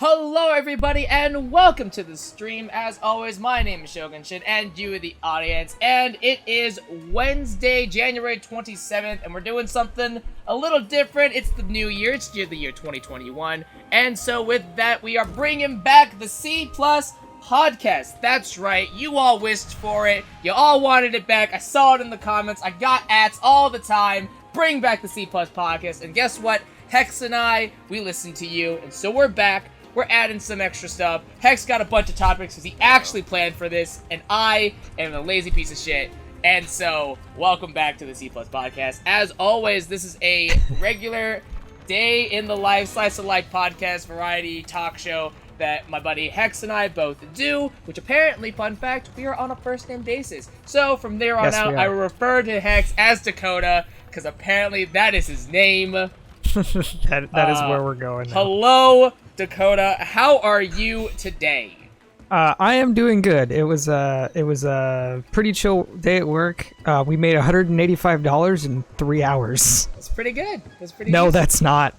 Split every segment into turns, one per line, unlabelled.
Hello everybody and welcome to the stream. As always, my name is Shogun Shin and you are the audience, and it is Wednesday, January 27th, and we're doing something a little different. It's the new year, it's the year 2021, and so with that we are bringing back the C+ podcast. That's right, you all wished for it, you all wanted it back, I saw it in the comments, I got ads all the time. Bring back the C+ podcast, and guess what? Hex and I, we listened to you, and so we're back. We're adding some extra stuff. Hex got a bunch of topics because he actually planned for this, and I am a lazy piece of shit. And so, welcome back to the C+ podcast. As always, this is a regular day in the life, slice of life podcast, variety talk show that my buddy Hex and I both do, which apparently, fun fact, we are on a first name basis. So, from there on out, I will refer to Hex as Dakota, because apparently that is his name.
that is where we're going now.
Hello, Dakota. How are you today?
I am doing good. It was a pretty chill day at work. We made $185 in 3 hours.
That's pretty good. That's pretty.
No,
decent.
that's not.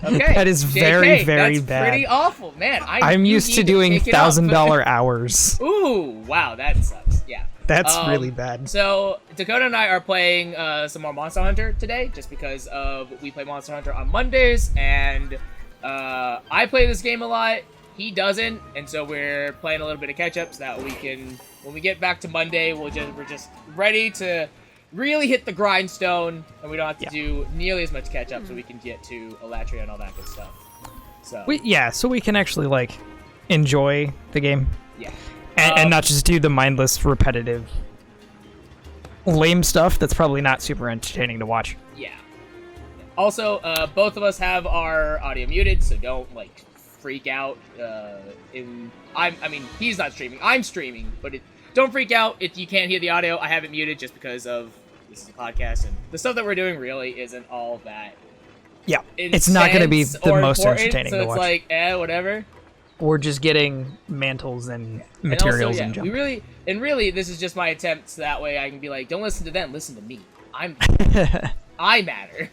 Okay.
That is very, very
that's
bad.
Pretty awful, man.
I'm used to doing $1,000 hours.
Ooh, wow, that sucks. Yeah.
That's really bad.
So, Dakota and I are playing some more Monster Hunter today, just because we play Monster Hunter on Mondays, and I play this game a lot, he doesn't, and so we're playing a little bit of catch-up so that we can, when we get back to Monday, we're just ready to really hit the grindstone, and we don't have to do nearly as much catch-up, so we can get to Elatria and all that good stuff. So
so we can actually, like, enjoy the game.
Yeah.
And not just do the mindless, repetitive, lame stuff that's probably not super entertaining to watch.
Yeah. Also, both of us have our audio muted, so don't, like, freak out. I mean, he's not streaming. I'm streaming, but don't freak out if you can't hear the audio. I have it muted just because of this is a podcast, and the stuff that we're doing really isn't all that.
Yeah, it's not going to be the most entertaining to watch.
So it's like, whatever.
We're just getting mantles and materials and junk.
Really, this is just my attempt, so that way I can be like, don't listen to them, listen to me. I matter.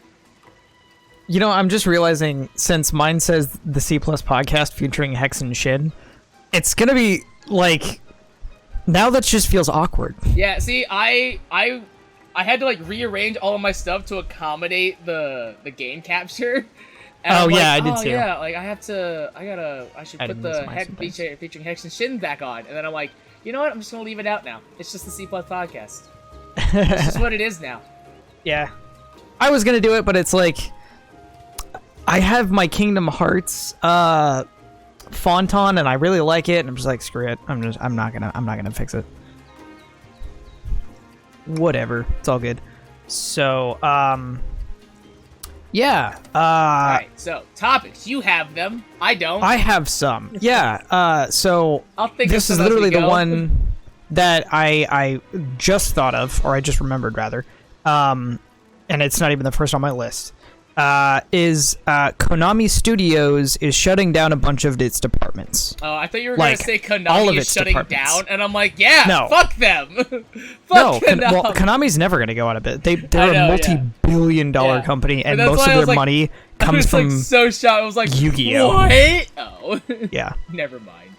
You know, I'm just realizing, since mine says the C+ podcast featuring Hex and Shin, it's gonna be, like, now that just feels awkward.
Yeah, see, I had to, like, rearrange all of my stuff to accommodate the game capture. And
I did too.
Yeah, like, I should put the Hex featuring Hex and Shin back on. And then I'm like, you know what, I'm just gonna leave it out now. It's just the C+ podcast. It's just what it is now.
Yeah. I was gonna do it, but it's like, I have my Kingdom Hearts font on, and I really like it, and I'm just like, screw it. I'm not gonna fix it. Whatever. It's all good. So, yeah.
Alright, so, topics. You have them. I don't.
I have some. Yeah. So,
I'll think
this is literally the one that I just thought of, or I just remembered, rather. And it's not even the first on my list. Konami Studios is shutting down a bunch of its departments.
Oh, I thought you were going to say Konami is shutting down, and I'm like,
no.
Fuck them.
Konami. Well, Konami's never going to go out of it. They're a multi-billion-dollar company, and most of their money comes from
like, so shocked. I was like,
Yu-Gi-Oh!
What? Oh.
Yeah.
Never mind.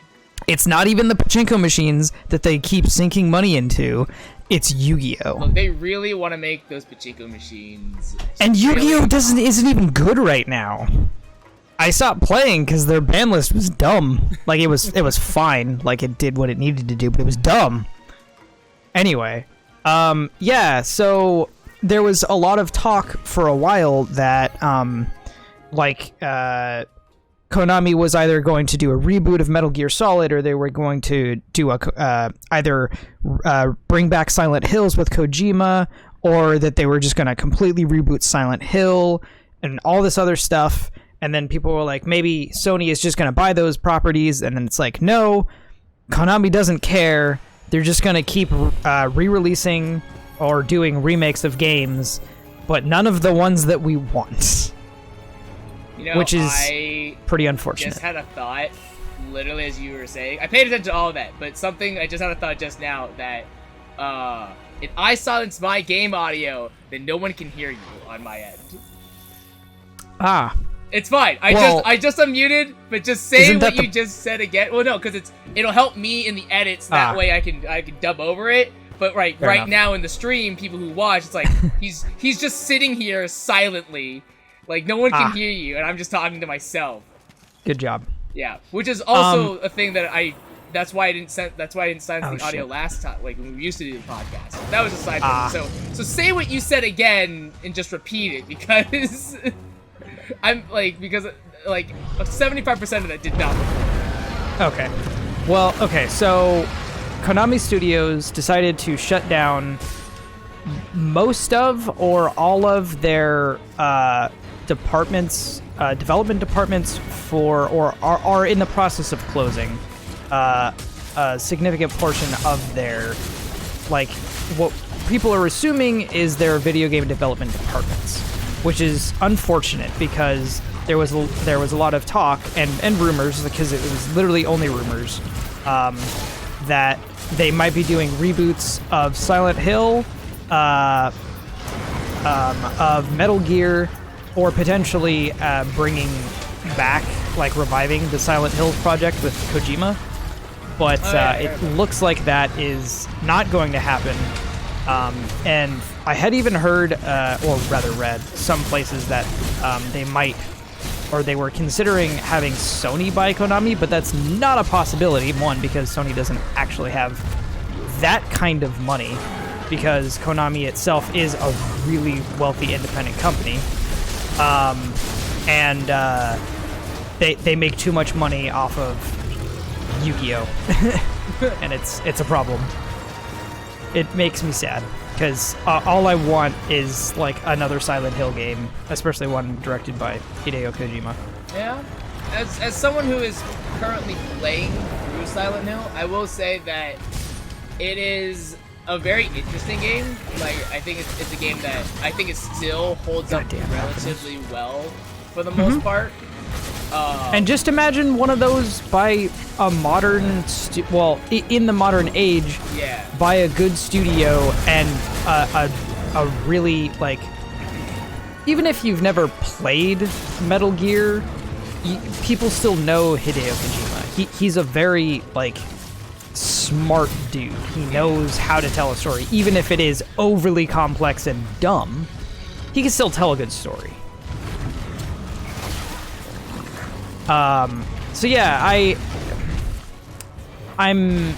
It's not even the pachinko machines that they keep sinking money into. It's Yu-Gi-Oh!
Look, they really want to make those pachinko machines.
And Yu-Gi-Oh! Isn't even good right now. I stopped playing because their ban list was dumb. Like, it was fine. Like, it did what it needed to do, but it was dumb. Anyway, yeah, so there was a lot of talk for a while that, Konami was either going to do a reboot of Metal Gear Solid, or they were going to do either bring back Silent Hills with Kojima, or that they were just going to completely reboot Silent Hill and all this other stuff. And then people were like, maybe Sony is just going to buy those properties. And then it's like, no, Konami doesn't care. They're just going to keep re-releasing or doing remakes of games, but none of the ones that we want.
You know,
which is pretty unfortunate.
I just had a thought, literally as you were saying. I paid attention to all of that, but something I just had a thought just now that if I silence my game audio, then no one can hear you on my end.
Ah.
It's fine. I just unmuted, but just say what you just said again. Well, no, because it'll help me in the edits. That way I can dub over it. But right now in the stream, people who watch, it's like he's just sitting here silently, like no one can hear you, and I'm just talking to myself.
Good job.
Yeah, which is also a thing that That's why I didn't silence the audio last time, like when we used to do the podcast. That was a side thing. So say what you said again and just repeat it, because I'm like 75% of that did not record.
Okay. Well, okay, so Konami Studios decided to shut down most of or all of their development departments or are in the process of closing a significant portion of their, like, what people are assuming is their video game development departments, which is unfortunate because there was a lot of talk and rumors, because it was literally only rumors, that they might be doing reboots of Silent Hill, of Metal Gear, or potentially bringing back, like reviving the Silent Hill project with Kojima. But it looks like that is not going to happen. And I had even heard, or rather read, some places that they might, or they were considering having Sony buy Konami, but that's not a possibility. One, because Sony doesn't actually have that kind of money, because Konami itself is a really wealthy independent company. And they make too much money off of Yu-Gi-Oh! And it's a problem. It makes me sad, because all I want is like another Silent Hill game, especially one directed by Hideo Kojima.
Yeah, as someone who is currently playing through Silent Hill, I will say that it is a very interesting game. Like, I think it's a game that I think it still holds up relatively well for the most part.
And just imagine one of those by a modern, in the modern age, by a good studio and a really, like, even if you've never played Metal Gear, people still know Hideo Kojima. He's a very, like, smart dude. He knows how to tell a story. Even if it is overly complex and dumb, he can still tell a good story. So yeah, I'm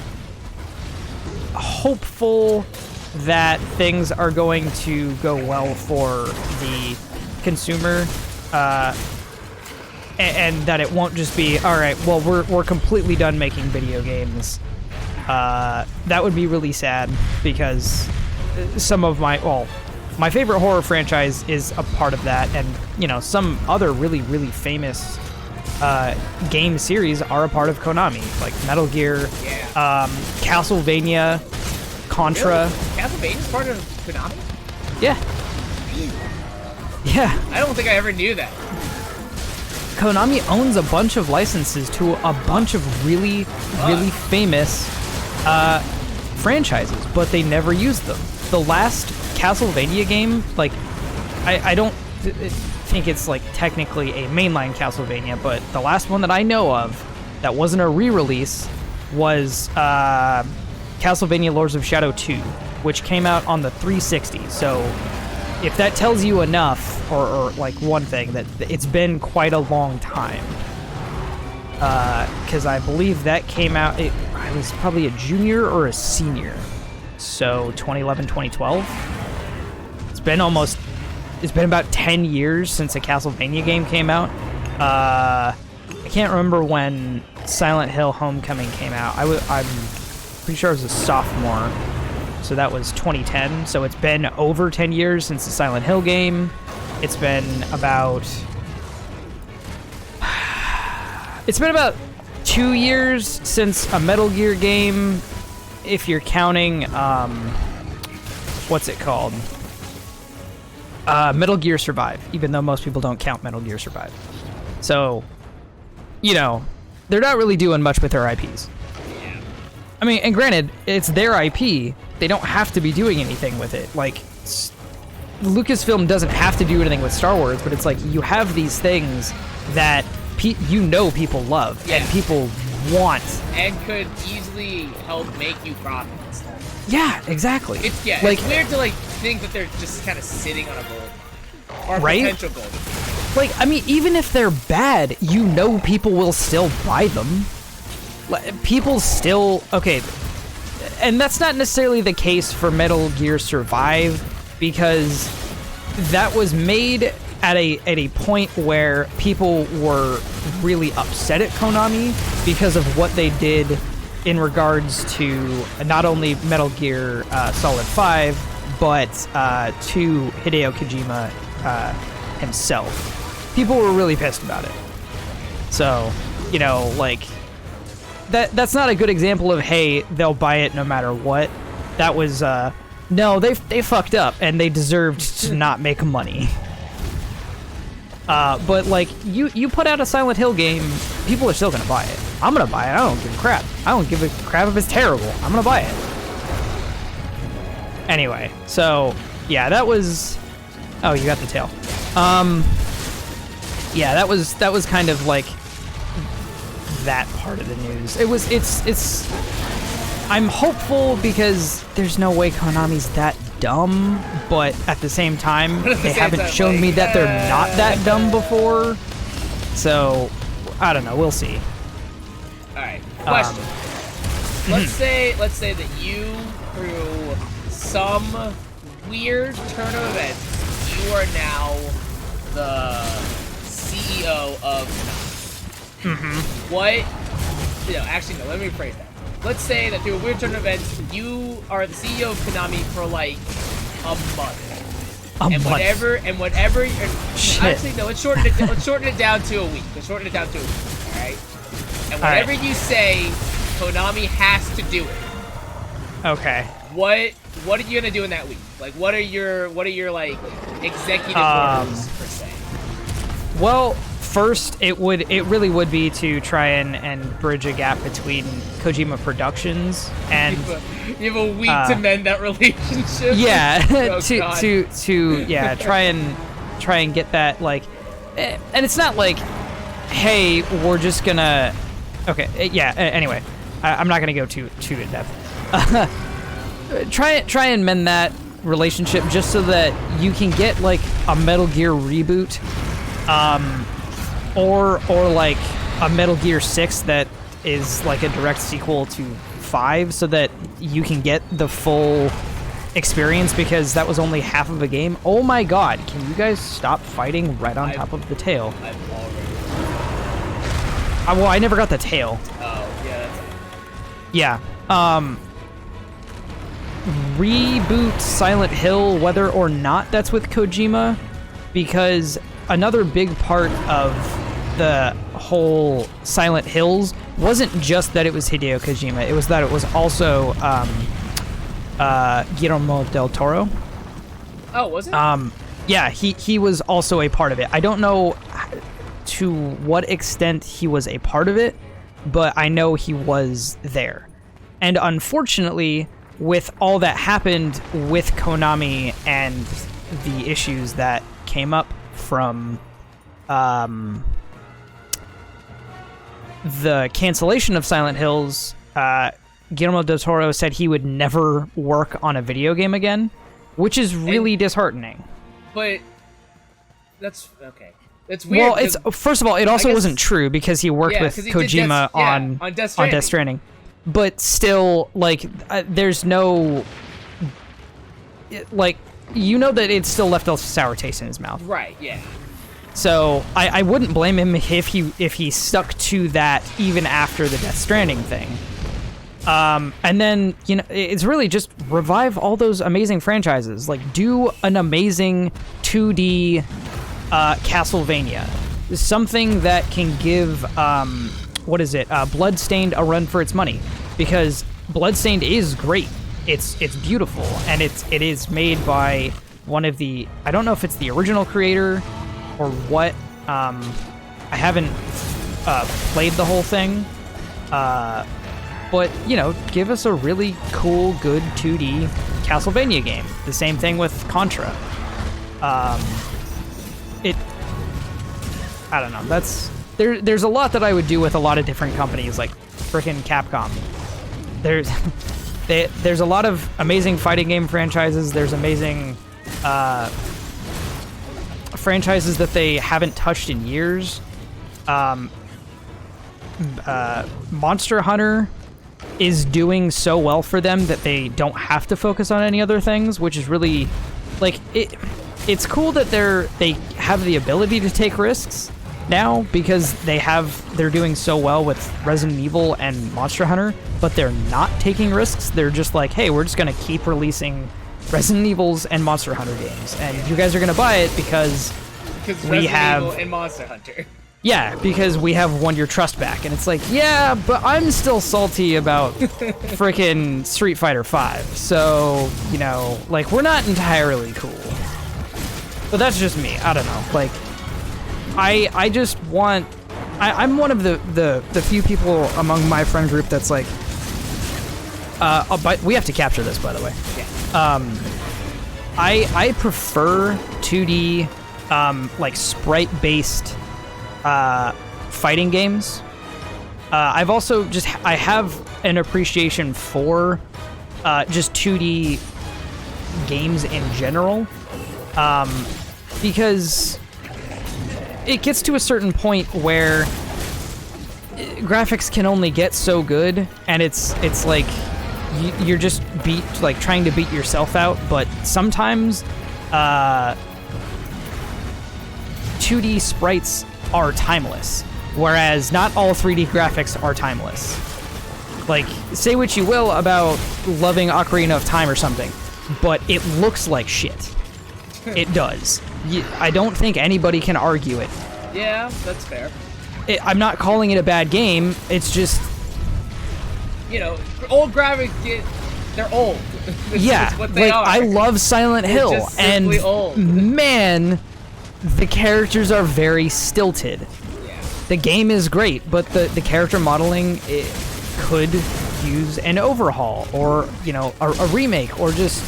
hopeful that things are going to go well for the consumer, and that it won't just be, all right, well, we're completely done making video games. That would be really sad, because some of my favorite horror franchise is a part of that, and, you know, some other really, really famous game series are a part of Konami, like Metal Gear, Castlevania, Contra.
Really? Castlevania's part of Konami?
Yeah. Yeah.
I don't think I ever knew that.
Konami owns a bunch of licenses to a bunch of really, really famous franchises, but they never used them. The last Castlevania game, like, I don't think it's like technically a mainline Castlevania, but the last one that I know of that wasn't a re-release was Castlevania Lords of Shadow 2, which came out on the 360. So if that tells you enough, or like one thing, that it's been quite a long time, because I believe that came out, I was probably a junior or a senior, so 2011, 2012. It's been about 10 years since a Castlevania game came out. I can't remember when Silent Hill Homecoming came out. I'm pretty sure I was a sophomore, so that was 2010. So it's been over 10 years since the Silent Hill game. It's been about 2 years since a Metal Gear game, if you're counting, what's it called? Metal Gear Survive, even though most people don't count Metal Gear Survive. So, you know, they're not really doing much with their IPs. I mean, and granted, it's their IP. They don't have to be doing anything with it. Like, Lucasfilm doesn't have to do anything with Star Wars, but it's like you have these things that people love and people want,
and could easily help make you profit and stuff.
Yeah, exactly.
It's
like,
it's weird to like think that they're just kind of sitting on a gold or
right?
potential gold.
Like, I mean, even if they're bad, people will still buy them. People still okay, and that's not necessarily the case for Metal Gear Survive, because that was made at a point where people were really upset at Konami because of what they did in regards to not only Metal Gear Solid 5, but to Hideo Kojima himself. People were really pissed about it. So, like, that's not a good example of, hey, they'll buy it no matter what. That was, no, they fucked up, and they deserved to not make money. But like you put out a Silent Hill game, people are still gonna buy it. I'm gonna buy it. I don't give a crap. I don't give a crap if it's terrible. I'm gonna buy it. Anyway, so yeah, that was. Oh, you got the tail. Yeah, that was kind of like that part of the news. It's. I'm hopeful because there's no way Konami's that dumb, but at the same time, they haven't shown me that they're not that dumb before. So, I don't know. We'll see.
All right. Question. Let's say that you, through some weird turn of events, you are now the CEO of Konami. What? Actually, no. Let me rephrase that. Let's say that through a weird turn of events, you are the CEO of Konami for like a month. Whatever. Actually, no. Let's shorten it down to a week. All right. And whatever you say, Konami has to do it.
Okay.
What are you gonna do in that week? Like, what are your like executive orders per se?
Well, first, it really would be to try and bridge a gap between Kojima Productions and
you have a week to mend that relationship.
Yeah,
oh,
to try and get that, like, and it's not like, hey, we're just gonna, okay, yeah. Anyway, I'm not gonna go too in depth. Try and mend that relationship just so that you can get like a Metal Gear reboot. Or like a Metal Gear 6 that is like a direct sequel to 5, so that you can get the full experience, because that was only half of a game. Oh my god, can you guys stop fighting right on top of the tail?
I've already.
Well, I never got the tail.
Oh, yeah, that's it.
Yeah. Reboot Silent Hill, whether or not that's with Kojima, because another big part of the whole Silent Hills wasn't just that it was Hideo Kojima, it was that it was also Guillermo del Toro.
Oh, was it?
Yeah, he was also a part of it. I don't know to what extent he was a part of it, but I know he was there. And unfortunately, with all that happened with Konami and the issues that came up from the cancellation of Silent Hills, Guillermo del Toro said he would never work on a video game again, which is really disheartening.
But that's okay. It's weird.
Well, it's first of all, it also wasn't true, because he worked with Kojima on Death Stranding. But still, like, there's no, like, that it still left a sour taste in his mouth.
Right. Yeah.
So I wouldn't blame him if he stuck to that even after the Death Stranding thing. And then, it's really just revive all those amazing franchises. Like, do an amazing 2D Castlevania. Something that can give Bloodstained a run for its money, because Bloodstained is great. It's beautiful, and it is made by one of the, I don't know if it's the original creator or what. I haven't played the whole thing, but give us a really cool, good 2D Castlevania game. The same thing with Contra. It, I don't know. There's a lot that I would do with a lot of different companies, like freaking Capcom. There's a lot of amazing fighting game franchises. There's amazing franchises that they haven't touched in years. Monster Hunter is doing so well for them that they don't have to focus on any other things, which is really like it's cool that they have the ability to take risks now because they're doing so well with Resident Evil and Monster Hunter, but they're not taking risks. They're just like, hey, we're just gonna keep releasing Resident Evils and Monster Hunter games, and you guys are gonna buy it because we have
Evil and Monster Hunter.
Yeah, because we have won your trust back. And it's like, yeah, but I'm still salty about frickin' Street Fighter V. So, you know, like, we're not entirely cool. But that's just me. I don't know. Like, I just want... I'm one of the few people among my friend group that's like... but we have to capture this, by the way.
Yeah.
I prefer 2D, like, sprite-based... fighting games. I've also I have an appreciation for just 2D games in general, because it gets to a certain point where graphics can only get so good, and it's like you're just trying to beat yourself out. But sometimes 2D sprites are timeless, whereas not all 3D graphics are timeless. Like, say what you will about loving Ocarina of Time or something, but it looks like shit. It does. I don't think anybody can argue it.
Yeah, that's fair.
I'm not calling it a bad game, it's just...
You know, old graphics they're old.
Yeah,
what they are.
I love Silent Hill,
just
and
simply old.
Man... the characters are very stilted.
Yeah.
The game is great, but the character modeling could use an overhaul or, you know, a remake or just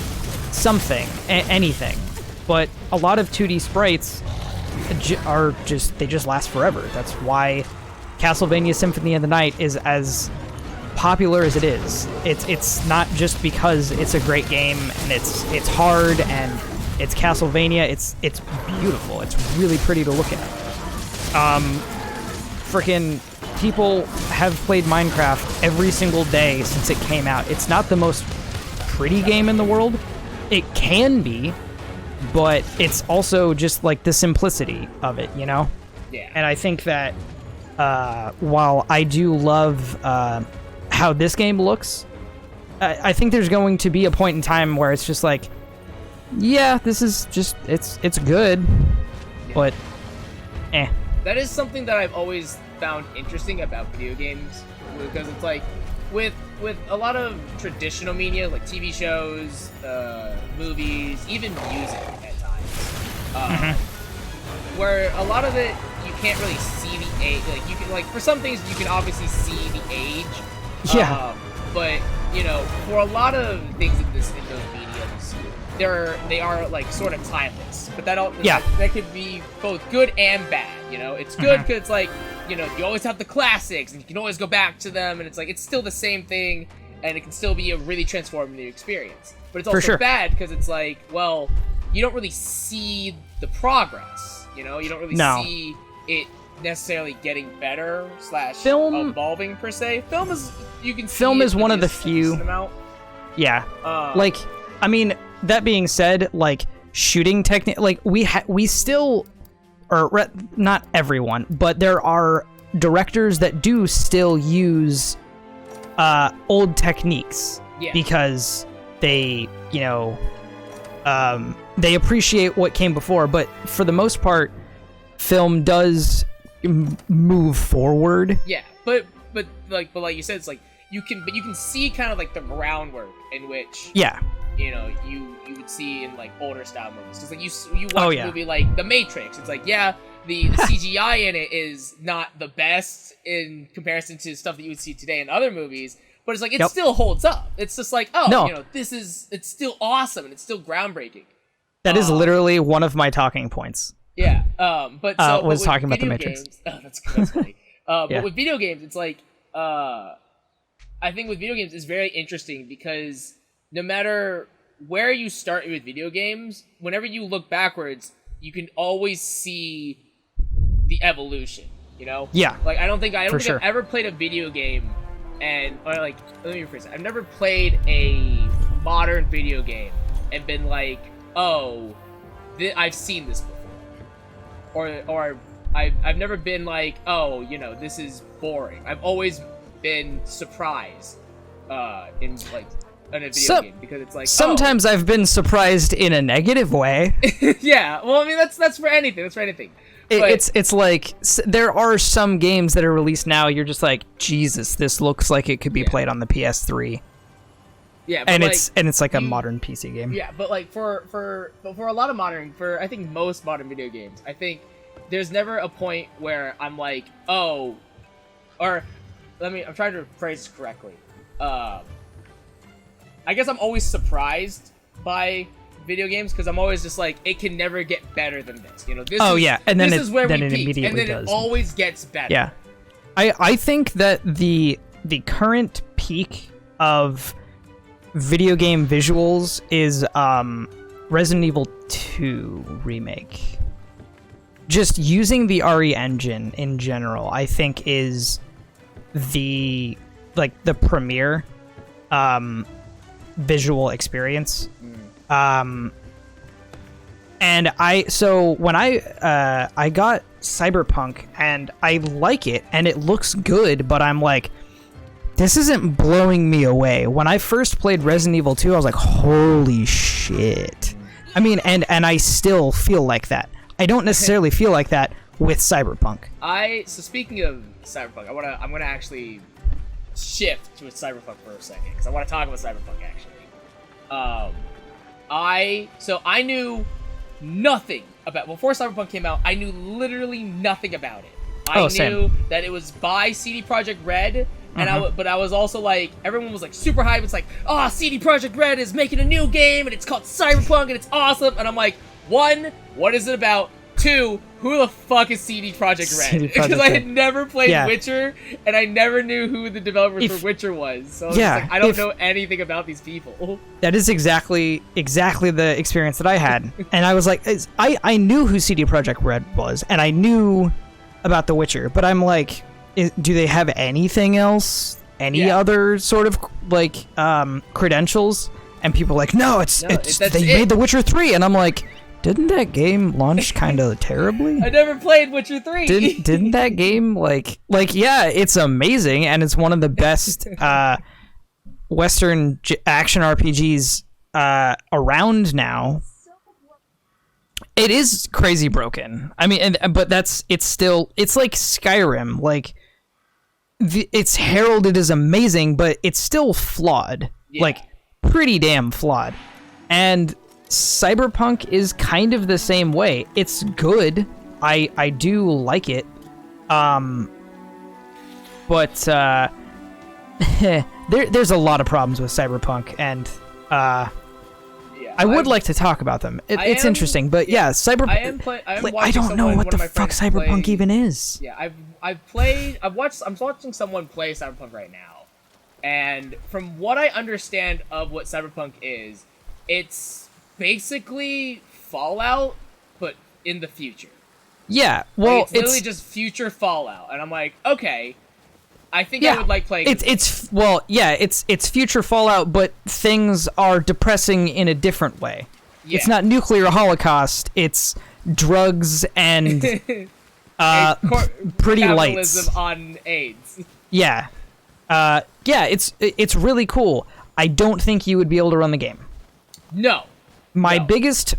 something, anything. But a lot of 2D sprites they just last forever. That's why Castlevania Symphony of the Night is as popular as it is. It's not just because it's a great game and it's hard and it's Castlevania. It's beautiful. It's really pretty to look at. Frickin' people have played Minecraft every single day since it came out. It's not the most pretty game in the world. It can be, but it's also just like the simplicity of it, you know?
Yeah.
And I think that while I do love how this game looks, I think there's going to be a point in time where it's just like, yeah, this is just it's good, but
That is something that I've always found interesting about video games, because it's like with a lot of traditional media like TV shows, movies, even music at times, where a lot of it you can't really see the age. Like you can, like, for some things you can obviously see the age.
Yeah.
But you know, for a lot of things in those mediums, they are like sort of timeless. But that could be both good and bad. You know, it's good because it's like, you know, you always have the classics and you can always go back to them, and it's like it's still the same thing, and it can still be a really transformative experience. But it's also bad because it's like, well, you don't really see the progress. You know, you don't really see it necessarily getting better / evolving per se. Film is
one of the few. Yeah. Like, I mean, that being said, like shooting technique, like we still, or not everyone, but there are directors that do still use old techniques because they, you know, they appreciate what came before. But for the most part, film does move forward.
Yeah, but like you said, it's like you can see kind of like the groundwork in which you know you would see in like older style movies. Because like you watch a movie like The Matrix, it's like the CGI in it is not the best in comparison to stuff that you would see today in other movies, but it's like it still holds up. It's just like, you know, it's still awesome and it's still groundbreaking.
That is literally one of my talking points.
Yeah, but so
was
but
talking about the
video
Matrix.
Games, that's funny.
Yeah.
But with video games, it's like I think with video games it's very interesting because no matter where you start with video games, whenever you look backwards, you can always see the evolution. You know?
Yeah.
Like I don't think
sure.
I've ever played a video game, let me rephrase it. I've never played a modern video game and been like, oh, I've seen this before, or I've never been like, oh, this is boring. I've always been surprised in a video game because it's like
sometimes I've been surprised in a negative way.
Yeah, well, I mean that's for anything. That's for anything.
It's like there are some games that are released now. You're just like, Jesus, this looks like it could be played on the PS3.
Yeah, but
it's like a modern PC game.
Yeah, but like for a lot of I think most modern video games, I think there's never a point where I'm like, oh, or I'm trying to phrase this correctly. I guess I'm always surprised by video games because I'm always just like, it can never get better than this.
And then
this is where we
it
peaked,
immediately
and then
does.
it always gets better.
Yeah, I think that the current peak of video game visuals is Resident Evil 2 remake. Just using the RE engine in general, I think is the premier visual experience. And when I got Cyberpunk and I like it and it looks good, but I'm like, this isn't blowing me away. When I first played Resident Evil 2, I was like, holy shit. I mean, and I still feel like that. I don't necessarily feel like that with Cyberpunk.
So speaking of Cyberpunk, I'm gonna actually shift to Cyberpunk for a second because I want to talk about Cyberpunk actually. I knew nothing about before Cyberpunk came out. I knew literally nothing about it. I knew
same.
that it was by CD Projekt Red, and but I was also like, everyone was like super hyped. It's like, oh, CD Projekt Red is making a new game, and it's called Cyberpunk, and it's awesome. And I'm like, one, what is it about? Two, who the fuck is CD Projekt Red? Because I had never played Witcher, and I never knew who the developers for Witcher was. So I was just like, I don't know anything about these people.
That is exactly the experience that I had. And I was like, I knew who CD Projekt Red was, and I knew about The Witcher, but I'm like, do they have anything else? Any other sort of credentials? And people are like, no, they made The Witcher 3, and I'm like, didn't that game launch kind of terribly?
I never played Witcher 3.
Didn't that game yeah, it's amazing and it's one of the best Western action RPGs around now. It is crazy broken. I mean, but it's like Skyrim. Like it's heralded as amazing, but it's still flawed. Yeah. Like pretty damn flawed. And Cyberpunk is kind of the same way. It's good. I do like it. But there's a lot of problems with Cyberpunk, and I would like to talk about them. It's interesting, but Cyberpunk. I don't know what the fuck Cyberpunk even is.
Yeah, I'm watching someone play Cyberpunk right now, and from what I understand of what Cyberpunk is, it's basically Fallout, but in the future.
Yeah, well,
it's literally just future Fallout, and I'm like, okay, I think I would like playing.
It's future Fallout, but things are depressing in a different way. Yeah. It's not nuclear holocaust. It's drugs and pretty lights
on AIDS.
Yeah, it's really cool. I don't think you would be able to run the game.
No.
My biggest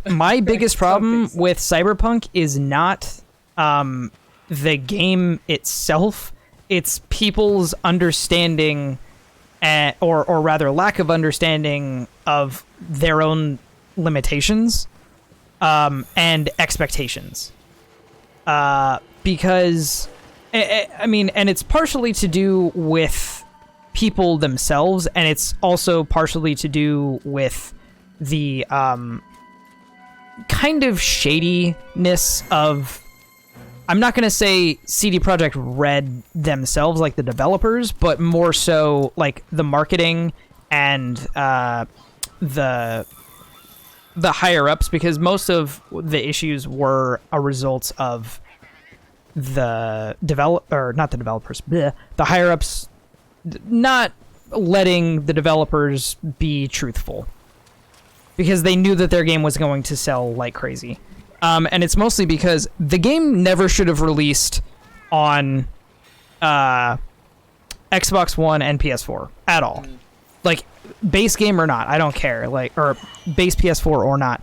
problem with Cyberpunk is not the game itself. It's people's understanding, or rather lack of understanding of their own limitations and expectations. Because, I mean, and it's partially to do with people themselves, and it's also partially to do with the kind of shadiness of, I'm not going to say CD Projekt Red themselves, like the developers, but more so like the marketing and the higher ups, because most of the issues were a result of the higher ups not letting the developers be truthful, because they knew that their game was going to sell like crazy. And it's mostly because the game never should have released on Xbox One and PS4 at all. Like, base game or not, I don't care. Like, or base PS4 or not,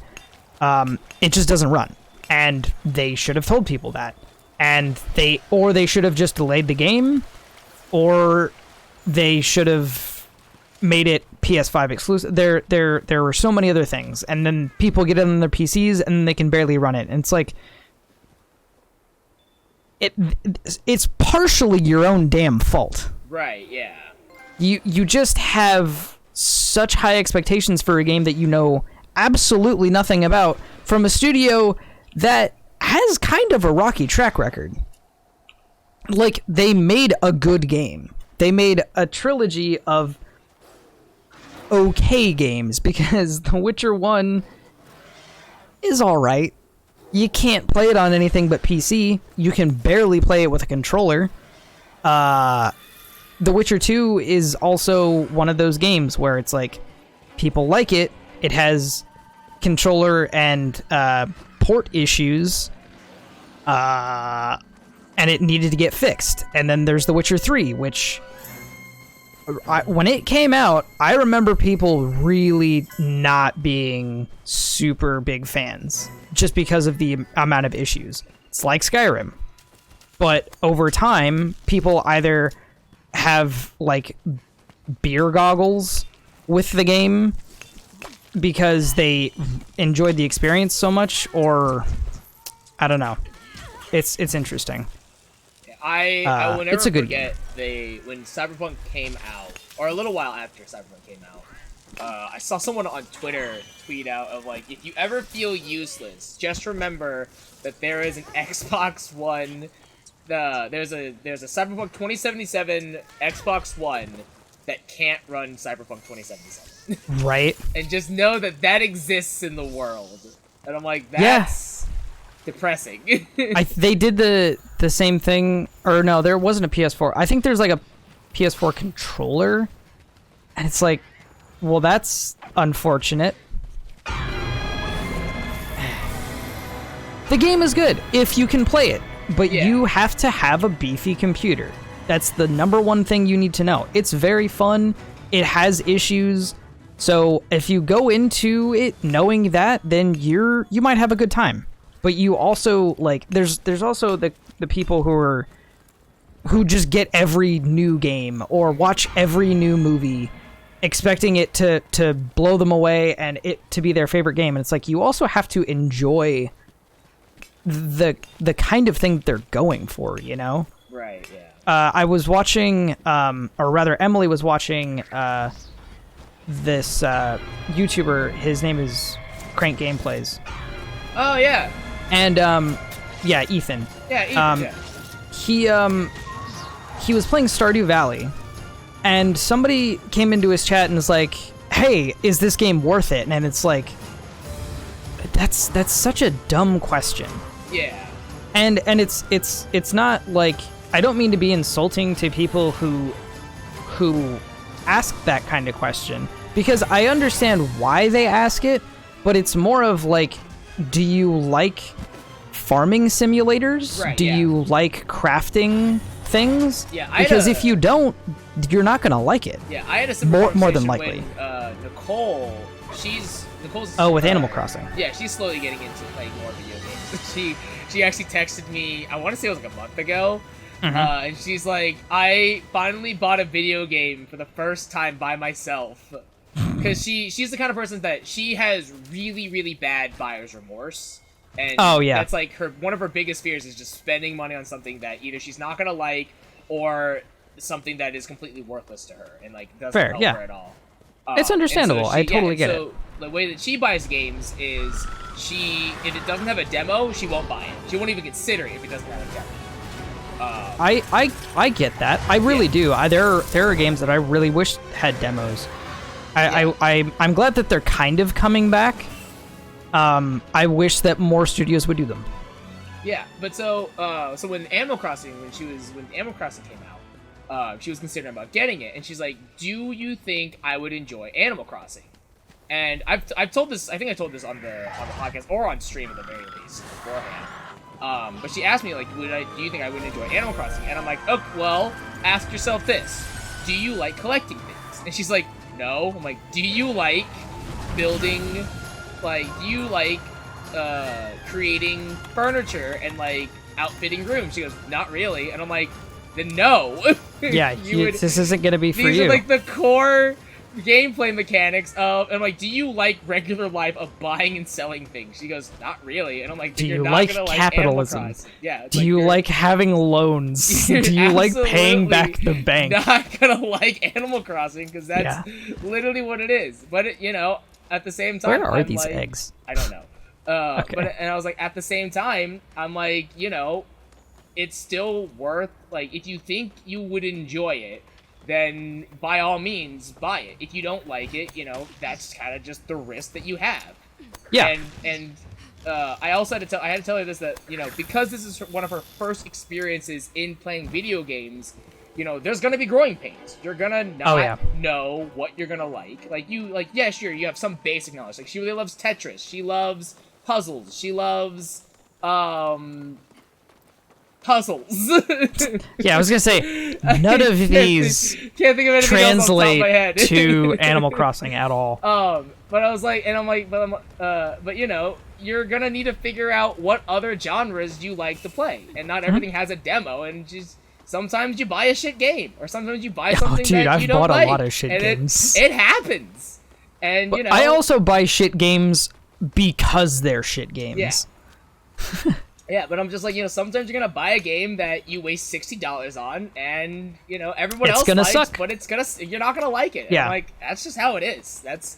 it just doesn't run. And they should have told people that. And they should have just delayed the game, or they should have made it PS5 exclusive. There were so many other things, and then people get it on their PCs and they can barely run it. And it's like, it's partially your own damn fault.
Right, yeah.
You just have such high expectations for a game that you know absolutely nothing about, from a studio that has kind of a rocky track record. Like, they made a good game. They made a trilogy of okay games, because The Witcher 1 is alright. You can't play it on anything but PC. You can barely play it with a controller. The Witcher 2 is also one of those games where it's like, people like it. It has controller and port issues, and it needed to get fixed. And then there's The Witcher 3, which, when it came out, I remember people really not being super big fans, just because of the amount of issues. It's like Skyrim. But over time, people either have, like, beer goggles with the game because they enjoyed the experience so much, or I don't know. It's interesting.
I will never
it's a good
forget when Cyberpunk came out, or a little while after Cyberpunk came out, I saw someone on Twitter tweet out of like, if you ever feel useless, just remember that there is an Xbox One. There's a Cyberpunk 2077 Xbox One that can't run Cyberpunk 2077.
Right.
And just know that that exists in the world. And I'm like, that's depressing.
They did the same thing, or no, there wasn't a PS4. I think there's like a PS4 controller, and it's like, well, that's unfortunate. The game is good if you can play it, but you have to have a beefy computer. That's the number one thing you need to know. It's very fun. It has issues. So if you go into it knowing that, then you might have a good time. But you also, like, there's also the people who just get every new game or watch every new movie expecting it to blow them away and it to be their favorite game. And it's like, you also have to enjoy the kind of thing that they're going for, you know?
Right, yeah.
I was watching, or rather Emily was watching this YouTuber. His name is Crank Gameplays.
Oh, yeah.
And, Ethan.
Yeah, Ethan,
He was playing Stardew Valley, and somebody came into his chat and was like, hey, is this game worth it? And it's like, that's such a dumb question.
Yeah.
And it's not like, I don't mean to be insulting to people who ask that kind of question, because I understand why they ask it, but it's more of like, do you like farming simulators?
Right,
do you like crafting things?
Yeah,
because if you don't, you're not gonna like it.
Yeah, I had a similar
more than
conversation
likely.
when, Nicole's
with Animal Crossing.
Yeah, she's slowly getting into playing more video games. She actually texted me, I want to say it was like a month ago, and she's like, I finally bought a video game for the first time by myself. Because she's the kind of person that she has really, really bad buyer's remorse. And that's like one of her biggest fears is just spending money on something that either she's not going to like or something that is completely worthless to her and like doesn't help her at all.
It's understandable. I totally get it.
the way that she buys games is if it doesn't have a demo, she won't buy it. She won't even consider it if it doesn't have a demo.
I get that. I really do. There are games that I really wish had demos. I'm glad that they're kind of coming back. I wish that more studios would do them.
Yeah, but so when Animal Crossing came out, she was considering about getting it, and she's like, "Do you think I would enjoy Animal Crossing?" And I've told this. I think I told this on the podcast or on stream at the very least beforehand. But she asked me like, do you think I would enjoy Animal Crossing? And I'm like, oh, well, ask yourself this: do you like collecting things? And she's like, no. I'm like, do you like building? Like, do you like creating furniture and like outfitting rooms? She goes, not really. And I'm like, then no.
Yeah, this isn't gonna be for you.
These are like the core gameplay mechanics of, and I'm like, do you like regular life of buying and selling things? She goes, not really. And I'm like,
do
you're
you
not
like
gonna
capitalism?
Like yeah.
Do you like having loans? Do you like paying back the bank?
Not gonna like Animal Crossing because that's literally what it is. But at the same time,
where are these eggs?
I don't know.
Okay.
But I was like, at the same time, I'm like, it's still worth, like, if you think you would enjoy it, then by all means buy it. If you don't like it, that's kind of just the risk that you have.
Yeah.
And I also had to tell her this, that because this is one of her first experiences in playing video games, there's gonna be growing pains. You're gonna not know what you're gonna like. Yeah, sure, you have some basic knowledge. Like, she really loves Tetris. She loves puzzles. She loves puzzles.
Yeah, I was gonna say none of these
can't think of anything
translate
else off the top of my head.
to Animal Crossing at all.
But I was like, and I'm like, but you're gonna need to figure out what other genres you like to play, and not everything has a demo. And just sometimes you buy a shit game, or sometimes you buy something that you don't like.
I've bought a lot of shit games.
It happens, and
but I also buy shit games because they're shit games.
Yeah. Yeah, but I'm just like, sometimes you're gonna buy a game that you waste $60 on, and everyone else
gonna
likes,
suck.
but you're not gonna like it. And
yeah,
I'm like, that's just how it is. That's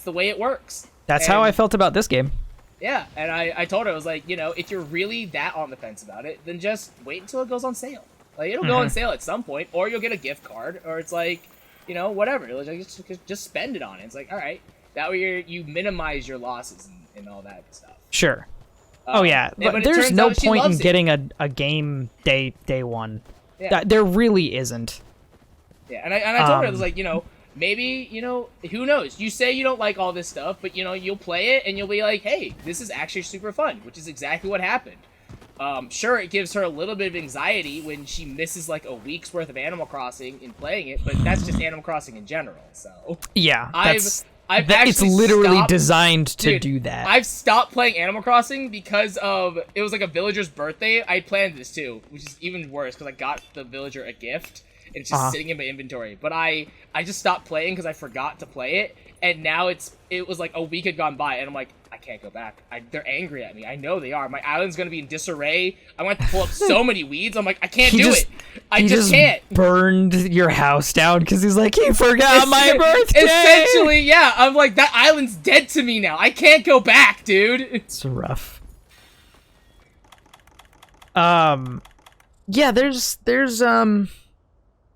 the way it works.
That's how I felt about this game.
Yeah, and I told her, I was like, if you're really that on the fence about it, then just wait until it goes on sale. Like, it'll go on sale at some point, or you'll get a gift card, or it's like, whatever. Like, just spend it on it. It's like, all right, that way you minimize your losses and all that stuff.
Sure. Oh yeah, but there's no point in getting a game day one. Yeah. There really isn't.
Yeah, and I told her, I was like, maybe, who knows? You say you don't like all this stuff, but you'll play it and you'll be like, hey, this is actually super fun, which is exactly what happened. Sure, it gives her a little bit of anxiety when she misses like a week's worth of Animal Crossing in playing it, but that's just Animal Crossing in general. So
yeah,
it's
literally designed to do that.
I've stopped playing Animal Crossing because it was like a villager's birthday. I planned this too, which is even worse because I got the villager a gift and it's just sitting in my inventory. But I just stopped playing because I forgot to play it, and now it was like a week had gone by, and I'm like, I can't go back. They're angry at me. I know they are. My island's gonna be in disarray. I want to pull up so many weeds. I'm like, I can't do it. I just can't.
Burned your house down because he's like, he forgot my birthday.
Essentially, yeah. I'm like, that island's dead to me now. I can't go back, dude.
It's rough. Yeah, there's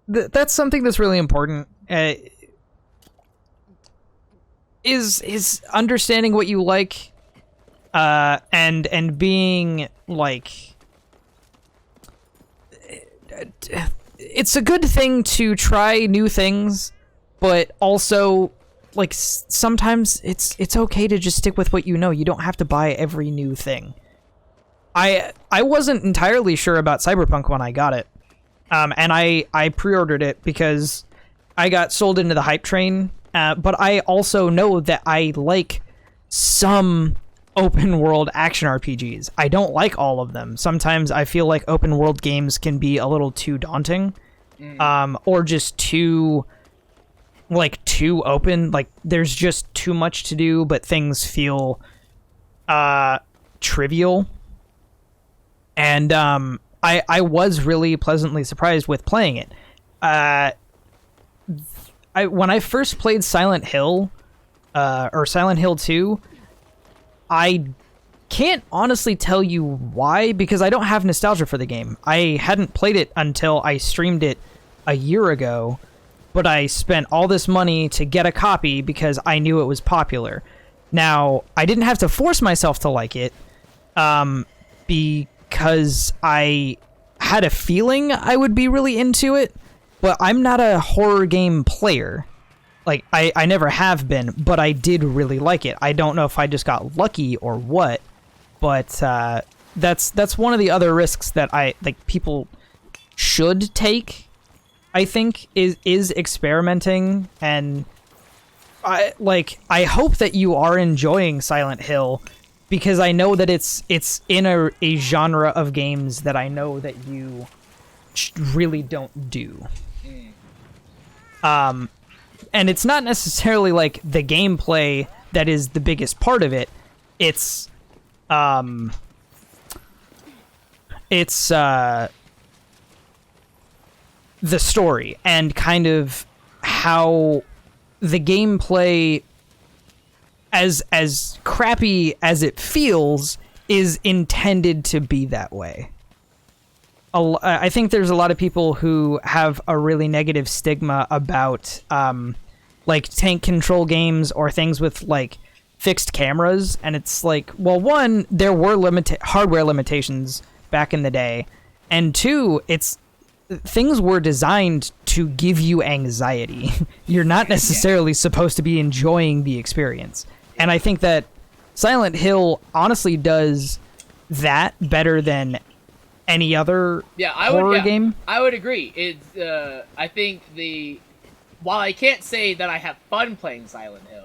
that's something that's really important. Is understanding what you like, and being like, it's a good thing to try new things, but also like sometimes it's okay to just stick with what you know. You don't have to buy every new thing. I wasn't entirely sure about Cyberpunk when I got it, and I pre-ordered it because I got sold into the hype train. But I also know that I like some open world action RPGs. I don't like all of them. Sometimes I feel like open world games can be a little too daunting, or just too open. Like, there's just too much to do, but things feel trivial. And I was really pleasantly surprised with playing it. When I first played Silent Hill, or Silent Hill 2, I can't honestly tell you why, because I don't have nostalgia for the game. I hadn't played it until I streamed it a year ago, but I spent all this money to get a copy because I knew it was popular. Now, I didn't have to force myself to like it, because I had a feeling I would be really into it, but I'm not a horror game player. Like, I never have been, but I did really like it. I don't know if I just got lucky or what, but that's one of the other risks that people should take, I think, is experimenting. And I hope that you are enjoying Silent Hill, because I know that it's in a genre of games that I know that you really don't do. And it's not necessarily like the gameplay that is the biggest part of it. It's the story and kind of how the gameplay, as crappy as it feels, is intended to be that way. I think there's a lot of people who have a really negative stigma about like tank control games or things with like fixed cameras, and it's like, well, one, there were hardware limitations back in the day, and two, things were designed to give you anxiety. You're not necessarily supposed to be enjoying the experience. And I think that Silent Hill honestly does that better than any other horror game.
I would agree. It's I think while I can't say that I have fun playing Silent Hill,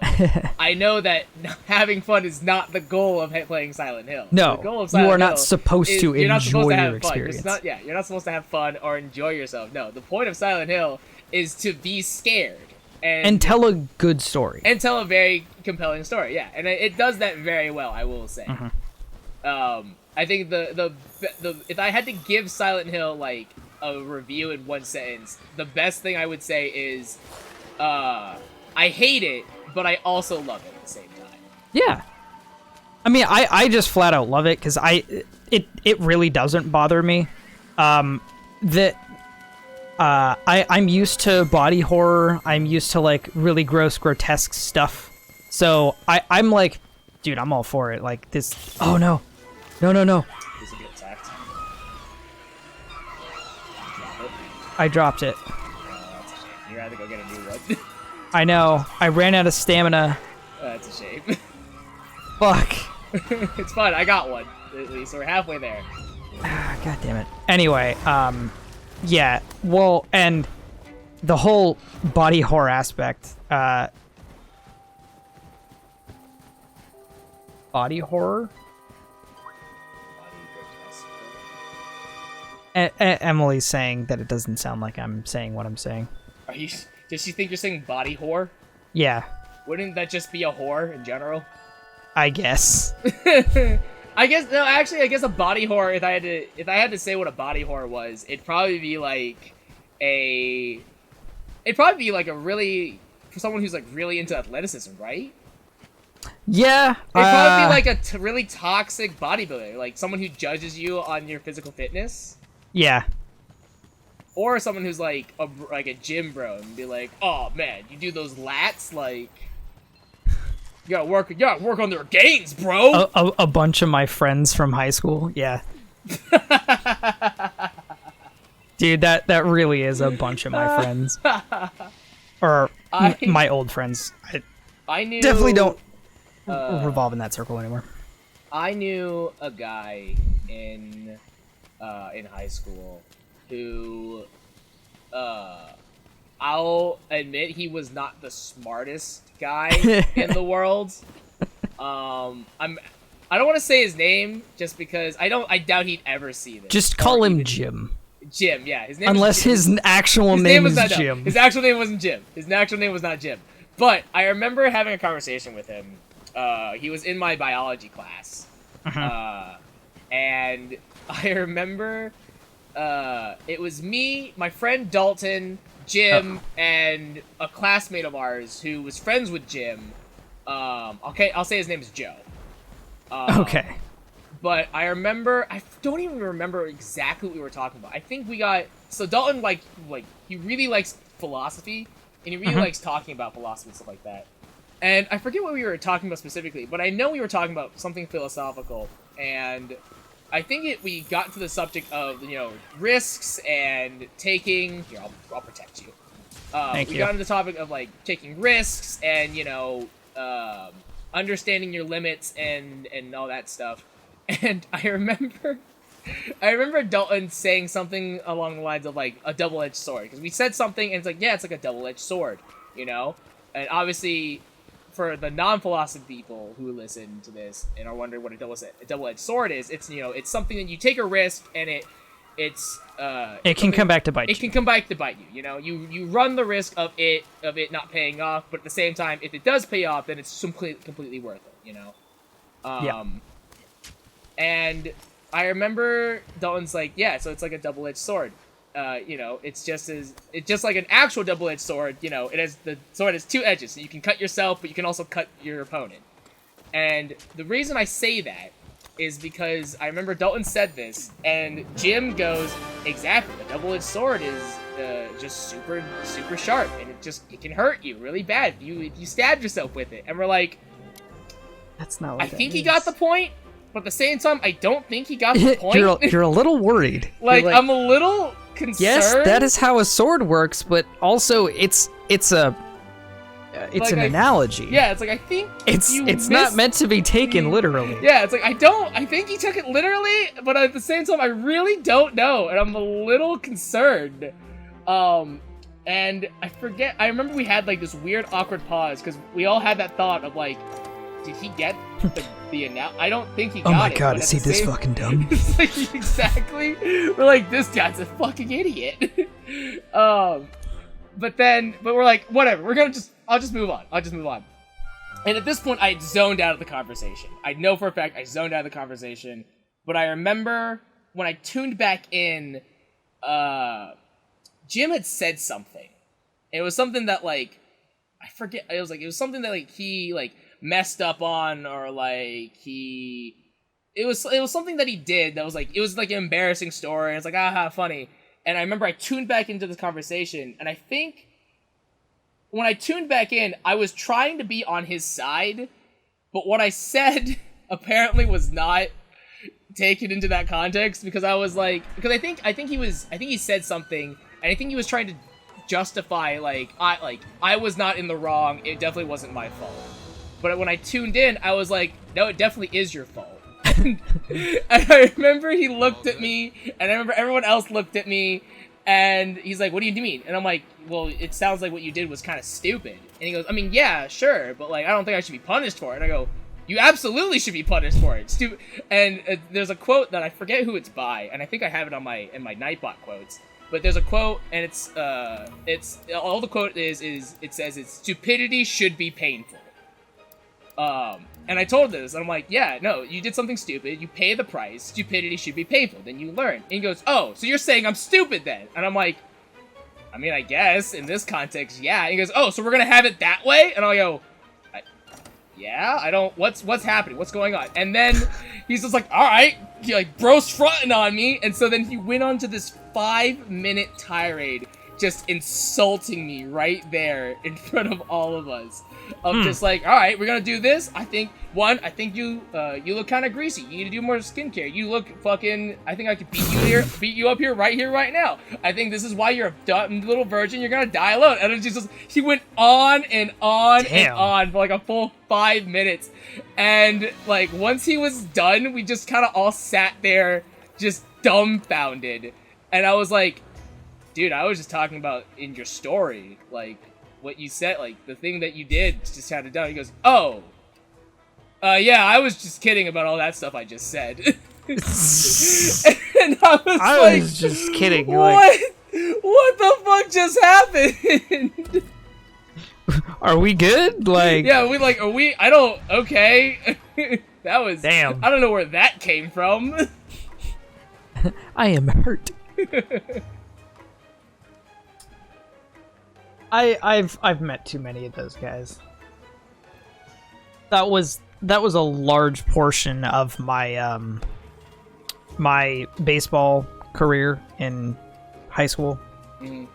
I know that having fun is not the goal of playing Silent Hill.
No,
the goal of Silent
you are
Hill
not supposed to enjoy your experience.
You're not supposed to have fun or enjoy yourself. No, the point of Silent Hill is to be scared and
tell a good story.
And tell a very compelling story, yeah. And it does that very well, I will say.
Mm-hmm.
I think the if I had to give Silent Hill like a review in one sentence, the best thing I would say is, I hate it, but I also love it at the same time.
Yeah, I mean, I just flat out love it because it really doesn't bother me. I'm used to body horror. I'm used to like really gross, grotesque stuff. So I'm like, dude, I'm all for it. Like this. Oh no. No.
This will get attacked.
I dropped it.
Oh, that's a shame. You're gonna have to go get a new one.
I know. I ran out of stamina.
Oh, that's a shame.
Fuck.
It's fine. I got one. At least we're halfway there.
God damn it. Anyway, yeah. Well, and the whole body horror aspect. Body horror? Emily's saying that it doesn't sound like I'm saying what I'm saying.
Does she think you're saying body whore?
Yeah.
Wouldn't that just be a whore in general?
I guess.
I guess a body whore. If I had to say what a body whore was, it'd probably be like a really, for someone who's like really into athleticism, right?
Yeah.
It'd probably be like a really toxic bodybuilder, like someone who judges you on your physical fitness.
Yeah.
Or someone who's like a gym bro and be like, oh man, you do those lats, like you gotta work on their gains, bro.
A bunch of my friends from high school, yeah. Dude, that really is a bunch of my friends, or my old friends.
I knew
definitely don't revolve in that circle anymore.
I knew a guy in high school who, I'll admit he was not the smartest guy in the world. I don't want to say his name just because I doubt he'd ever see this.
Just call him Jim.
Jim, yeah. His name
Unless his actual name is Jim.
His actual name wasn't Jim. His actual name was not Jim. But I remember having a conversation with him. He was in my biology class. And I remember it was me, my friend Dalton, Jim, and a classmate of ours who was friends with Jim. Okay, I'll say his name is Joe.
Okay.
But I don't even remember exactly what we were talking about. I think so Dalton, he really likes philosophy, and he really likes talking about philosophy and stuff like that. And I forget what we were talking about specifically, but I know we were talking about something philosophical, and I think we got to the subject of, risks and taking... Here, I'll protect you.
Thank
we
you.
got into the topic of, taking risks and, understanding your limits and all that stuff. And I remember Dalton saying something along the lines of, a double-edged sword. Because we said something, and it's it's like a double-edged sword, And obviously, for the non-philosophy people who listen to this and are wondering what a double-edged sword is, it's, it's something that you take a risk, and it can
come back to bite you.
It can come back to bite you, You run the risk of it not paying off, but at the same time, if it does pay off, then it's completely worth it,
Yeah.
And I remember Dalton's so it's like a double-edged sword. It's just like an actual double-edged sword, the sword has two edges, so you can cut yourself, but you can also cut your opponent. And the reason I say that is because I remember Dalton said this, and Jim goes, exactly, a double-edged sword is just super, super sharp, and it can hurt you really bad if you stab yourself with it. And we're like,
that's not what
I think he got the point, but at the same time, I don't think he got the point.
You're a little worried.
I'm a little concerned.
Yes, that is how a sword works, but also it's an analogy.
Yeah, it's I think
it's not meant to be taken literally.
Yeah, it's I think he took it literally, but at the same time, I really don't know, and I'm a little concerned. And I remember we had this weird awkward pause, because we all had that thought of did he get the announcement? I don't think he got it.
Oh my god, is he this fucking dumb?
It's exactly. We're this guy's a fucking idiot. But we're whatever. I'll just move on. And at this point, I zoned out of the conversation. I know for a fact I zoned out of the conversation. But I remember when I tuned back in, Jim had said something. It was something that I forget. It was something that he messed up on, or it was something that he did that was it was an embarrassing story. It's aha, funny. And I remember I tuned back into the conversation, and I think when I tuned back in, I was trying to be on his side, but what I said apparently was not taken into that context, because I was because I think he said something, and I think he was trying to justify I was not in the wrong. It definitely wasn't my fault. But when I tuned in, I was no, it definitely is your fault. And I remember he looked at me, and I remember everyone else looked at me, and he's what do you mean? And I'm well, it sounds like what you did was kind of stupid. And he goes, I mean, yeah, sure, but I don't think I should be punished for it. And I go, you absolutely should be punished for it. Stupid. And there's a quote that I forget who it's by, and I think I have it in my Nightbot quotes. But there's a quote, and it's all the quote is it says it's stupidity should be painful. And I told this, and I'm yeah, no, you did something stupid, you pay the price, stupidity should be painful, then you learn. And he goes, oh, so you're saying I'm stupid then? And I'm I mean, I guess, in this context, yeah. And he goes, oh, so we're gonna have it that way? And I'll go, yeah, I don't, what's happening, what's going on? And then he's just alright, he bro's fronting on me, and so then he went on to this 5-minute tirade, just insulting me right there in front of all of us. Of just all right, we're gonna do this. I think you look kind of greasy. You need to do more skincare. You look fucking. I think I could beat you up here, right now. I think this is why you're a dumb little virgin. You're gonna die alone. And it's just he went on and on and on for a full 5 minutes. And once he was done, we just kind of all sat there, just dumbfounded. And I was dude, I was just talking about in your story, what you said, the thing that you did just had it done. He goes, oh, yeah, I was just kidding about all that stuff I just said. And I was
just kidding.
What the fuck just happened?
Are we good?
Yeah, are we, I don't, okay. That was,
damn.
I don't know where that came from.
I am hurt. I've met too many of those guys. That was a large portion of my my baseball career in high school.
Mhm.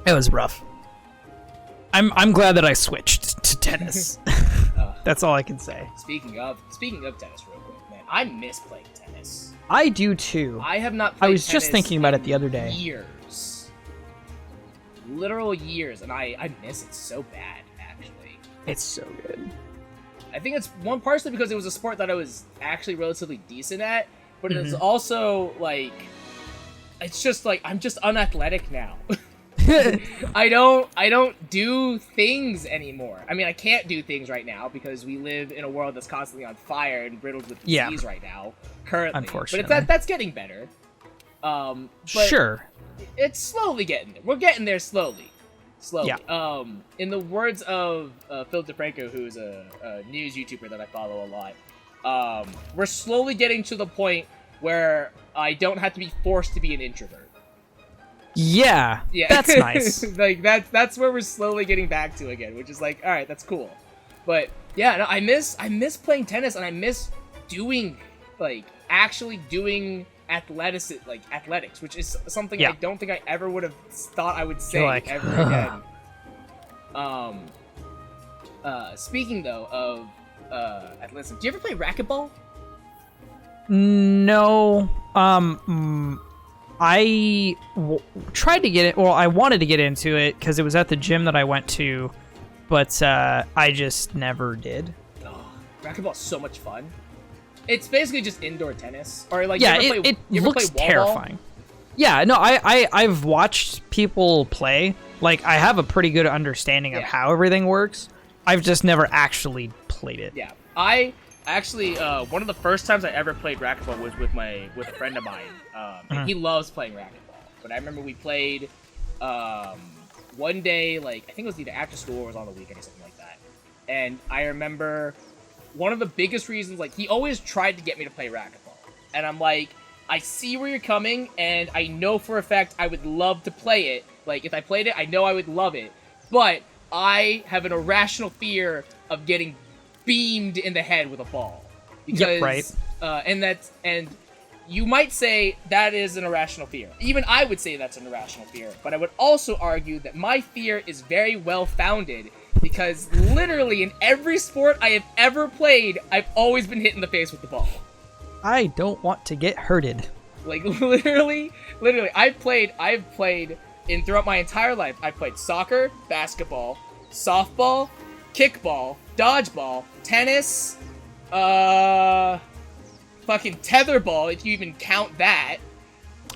It was rough. I'm glad that I switched to tennis. That's all I can say.
Speaking of tennis, real quick, man, I miss playing tennis.
I do too.
I have not played
I was just
tennis
thinking about it
in
the other day.
Years. Literal years, and I miss it so bad, actually.
It's so good.
I think it's partially because it was a sport that I was actually relatively decent at, but it's also, like, it's just, like, I'm just unathletic now. I don't do things anymore. I mean, I can't do things right now because we live in a world that's constantly on fire and riddled with disease right now, currently.
Unfortunately.
But that's getting better. But
Sure.
it's slowly getting there. We're getting there slowly.
Yeah.
In the words of Phil DeFranco, who's a news YouTuber that I follow a lot, we're slowly getting to the point where I don't have to be forced to be an introvert.
Yeah. That's nice.
Like that's where we're slowly getting back to again, which is like, all right, that's cool. But yeah, no, I miss playing tennis, and I miss doing actually doing athletics, which is something I don't think I ever would have thought I would say ever again. Speaking though of athletics, do you ever play racquetball?
No. Tried to get it. Well, I wanted to get into it because it was at the gym that I went to, but I just never did.
Oh, racquetball's so much fun. It's basically just indoor tennis, or like
it looks terrifying. Yeah, no, I've watched people play. Like, I have a pretty good understanding of how everything works. I've just never actually played it.
Yeah, I actually one of the first times I ever played racquetball was with a friend of mine. And he loves playing racquetball. But I remember we played one day, like, I think it was either after school or it was on the weekend or something like that. And I remember one of the biggest reasons, like, he always tried to get me to play racquetball. And I'm like, I see where you're coming, and I know for a fact I would love to play it. Like, if I played it, I know I would love it. But I have an irrational fear of getting beamed in the head with a ball. Because, and you might say that is an irrational fear. Even I would say that's an irrational fear. But I would also argue that my fear is very well founded, because literally in every sport I have ever played, I've always been hit in the face with the ball.
I don't want to get hurted.
Like, literally, I've played throughout my entire life, I played soccer, basketball, softball, kickball, dodgeball, tennis, fucking tetherball, if you even count that.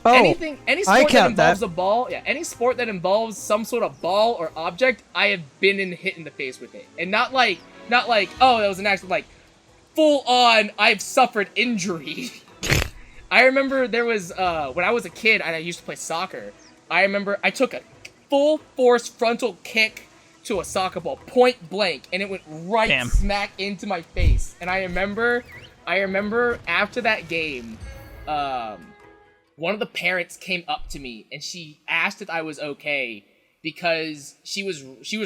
Oh,
any sport that involves
that.
a ball, any sport that involves some sort of ball or object, I have been hit in the face with it. And not like, oh, that was an accident, like, full on, I've suffered injury. I remember there was, when I was a kid and I used to play soccer, I remember I took a full force frontal kick to a soccer ball, point blank, and it went right smack into my face. And I remember after that game, one of the parents came up to me and she asked if I was okay, because she was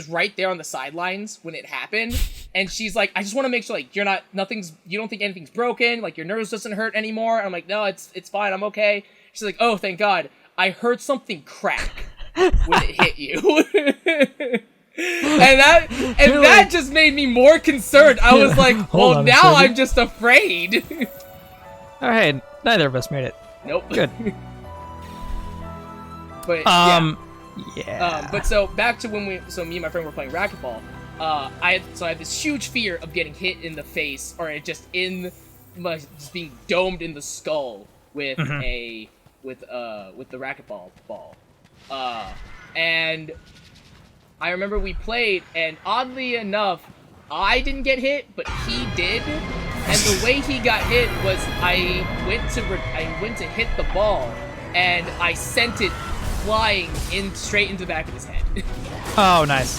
right there on the sidelines when it happened, and she's like, I just want to make sure, like, you don't think anything's broken, like, your nerves doesn't hurt anymore. And I'm like, no, it's fine, I'm okay. She's like, oh, thank God, I heard something crack when it hit you. and that just made me more concerned. I was like, well, now I'm just afraid.
All right, neither of us made it.
Nope.
Good.
But
yeah.
But so back to me and my friend were playing racquetball. I had this huge fear of getting hit in the face, or just being domed in the skull with the racquetball ball. And I remember we played, and oddly enough, I didn't get hit, but he did. And the way he got hit was I went to hit the ball, and I sent it flying straight into the back of his head.
Oh, nice.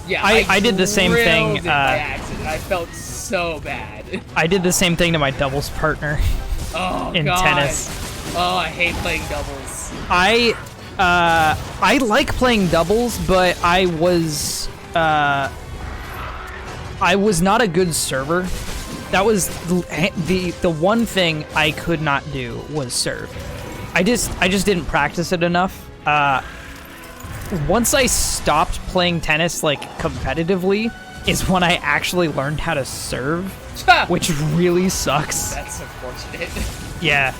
Yeah,
I did the same thing.
By accident. I felt so bad.
I did the same thing to my doubles partner. In tennis.
Oh, I hate playing doubles.
I like playing doubles, but I was I was not a good server. That was the one thing I could not do was serve. I just didn't practice it enough. Once I stopped playing tennis like competitively is when I actually learned how to serve, which really sucks.
That's unfortunate.
Yeah,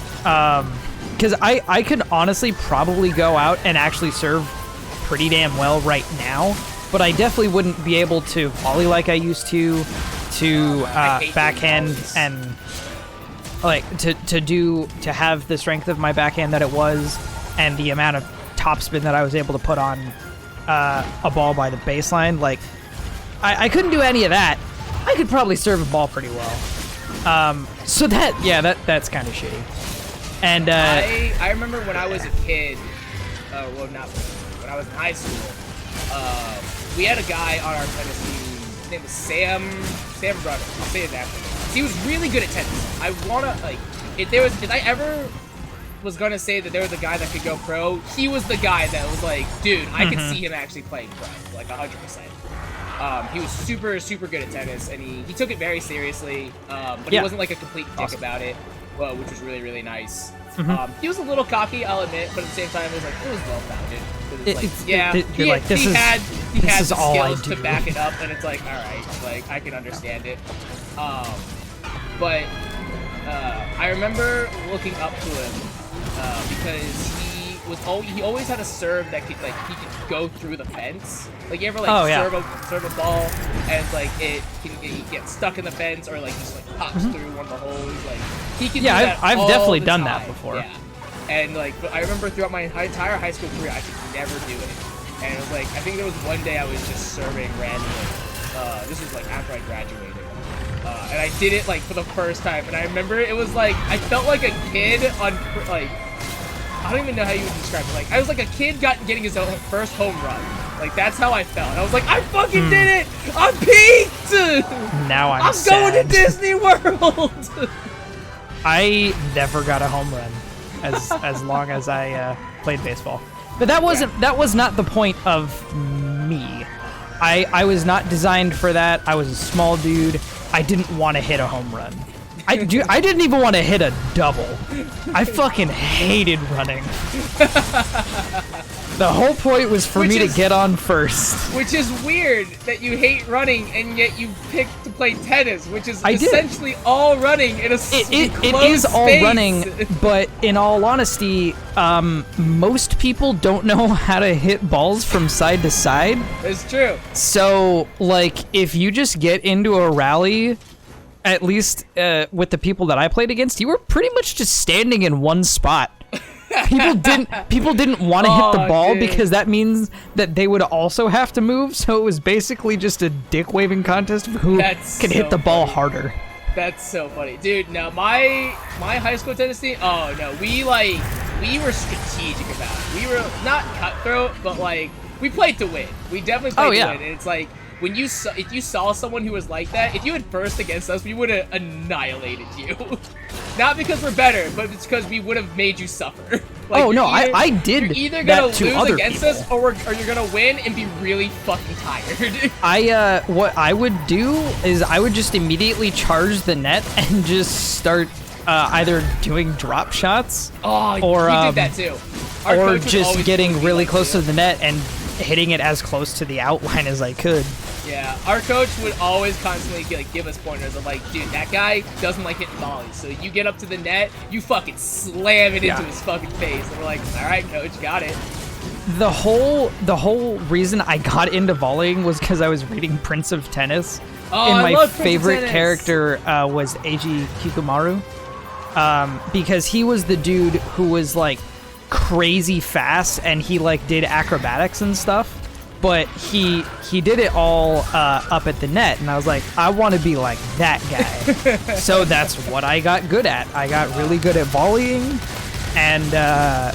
because I could honestly probably go out and actually serve pretty damn well right now, but I definitely wouldn't be able to volley like I used to backhand and like to have the strength of my backhand that it was and the amount of topspin that I was able to put on a ball by the baseline. Like I couldn't do any of that. I could probably serve a ball pretty well. So that's kind of shitty. And
I remember when I was a kid, well, not when I was in high school, we had a guy on our tennis team. His name was Sam Brother. I'll say his last name. He was really good at tennis. I wanna like if I ever was gonna say that there was a guy that could go pro, he was the guy that was like, dude, I could see him actually playing pro, like 100%. He was super good at tennis, and he took it very seriously. But he wasn't like a complete dick about it, which was really nice. He was a little cocky, I'll admit, but at the same time, it was well founded. He had the skills to back it up, and it's like, all right, like I can understand it. But I remember looking up to him because he always had a serve that could like he could go through the fence. Like you ever like serve a ball and like it can get stuck in the fence or like just like pops through one of the holes. Like he can. Yeah, do that
I've
all
definitely
the
done
time.
that before.
Yeah. And like, but I remember throughout my entire high school career, I could never do it. And it was like, I think there was one day I was just serving randomly. This was like after I graduated. And I did it like for the first time. And I remember it was like, I felt like a kid on like, I don't even know how you would describe it. Like, I was like a kid getting his own first home run. Like, that's how I felt. I was like, I fucking did it! I'm peaked!
Now I'm
going to Disney World!
I never got a home run as long as I played baseball. But that was not the point of me. I was not designed for that. I was a small dude. I didn't want to hit a home run. I didn't even want to hit a double. I fucking hated running. The whole point was for me to get on first.
Which is weird that you hate running and yet you picked to play tennis, which is essentially all running in a
It is all running, but in all honesty, most people don't know how to hit balls from side to side.
It's true.
So, like, if you just get into a rally, at least with the people that I played against, you were pretty much just standing in one spot. People didn't want to hit the ball because that means that they would also have to move. So it was basically just a dick waving contest of who could hit the ball harder.
That's so funny, dude. No, my high school tennis team. Oh no, we were strategic about it. We were not cutthroat, but like we played to win. We definitely played to win. And it's like if you saw someone who was like that, if you had first against us, we would have annihilated you. Not because we're better, but it's because we would have made you suffer. Like,
I did.
You're either gonna
that to
lose
other
against
people.
us, or you're gonna win and be really fucking tired.
What I would do is I would just immediately charge the net and just start either doing drop shots.
Oh,
or
we did that too.
Or just getting really close to the net and hitting it as close to the outline as I could.
Yeah, our coach would always constantly give us pointers of like, dude, that guy doesn't like hitting volleys. So you get up to the net, you fucking slam it into his fucking face. And we're like, all right, coach, got it.
The whole reason I got into volleying was because I was reading Prince of Tennis.
Oh,
and my favorite character was Eiji Kikumaru. Because he was the dude who was like crazy fast and he like did acrobatics and stuff. But he did it all up at the net, and I was like, I want to be like that guy. So that's what I got good at. I got really good at volleying, and I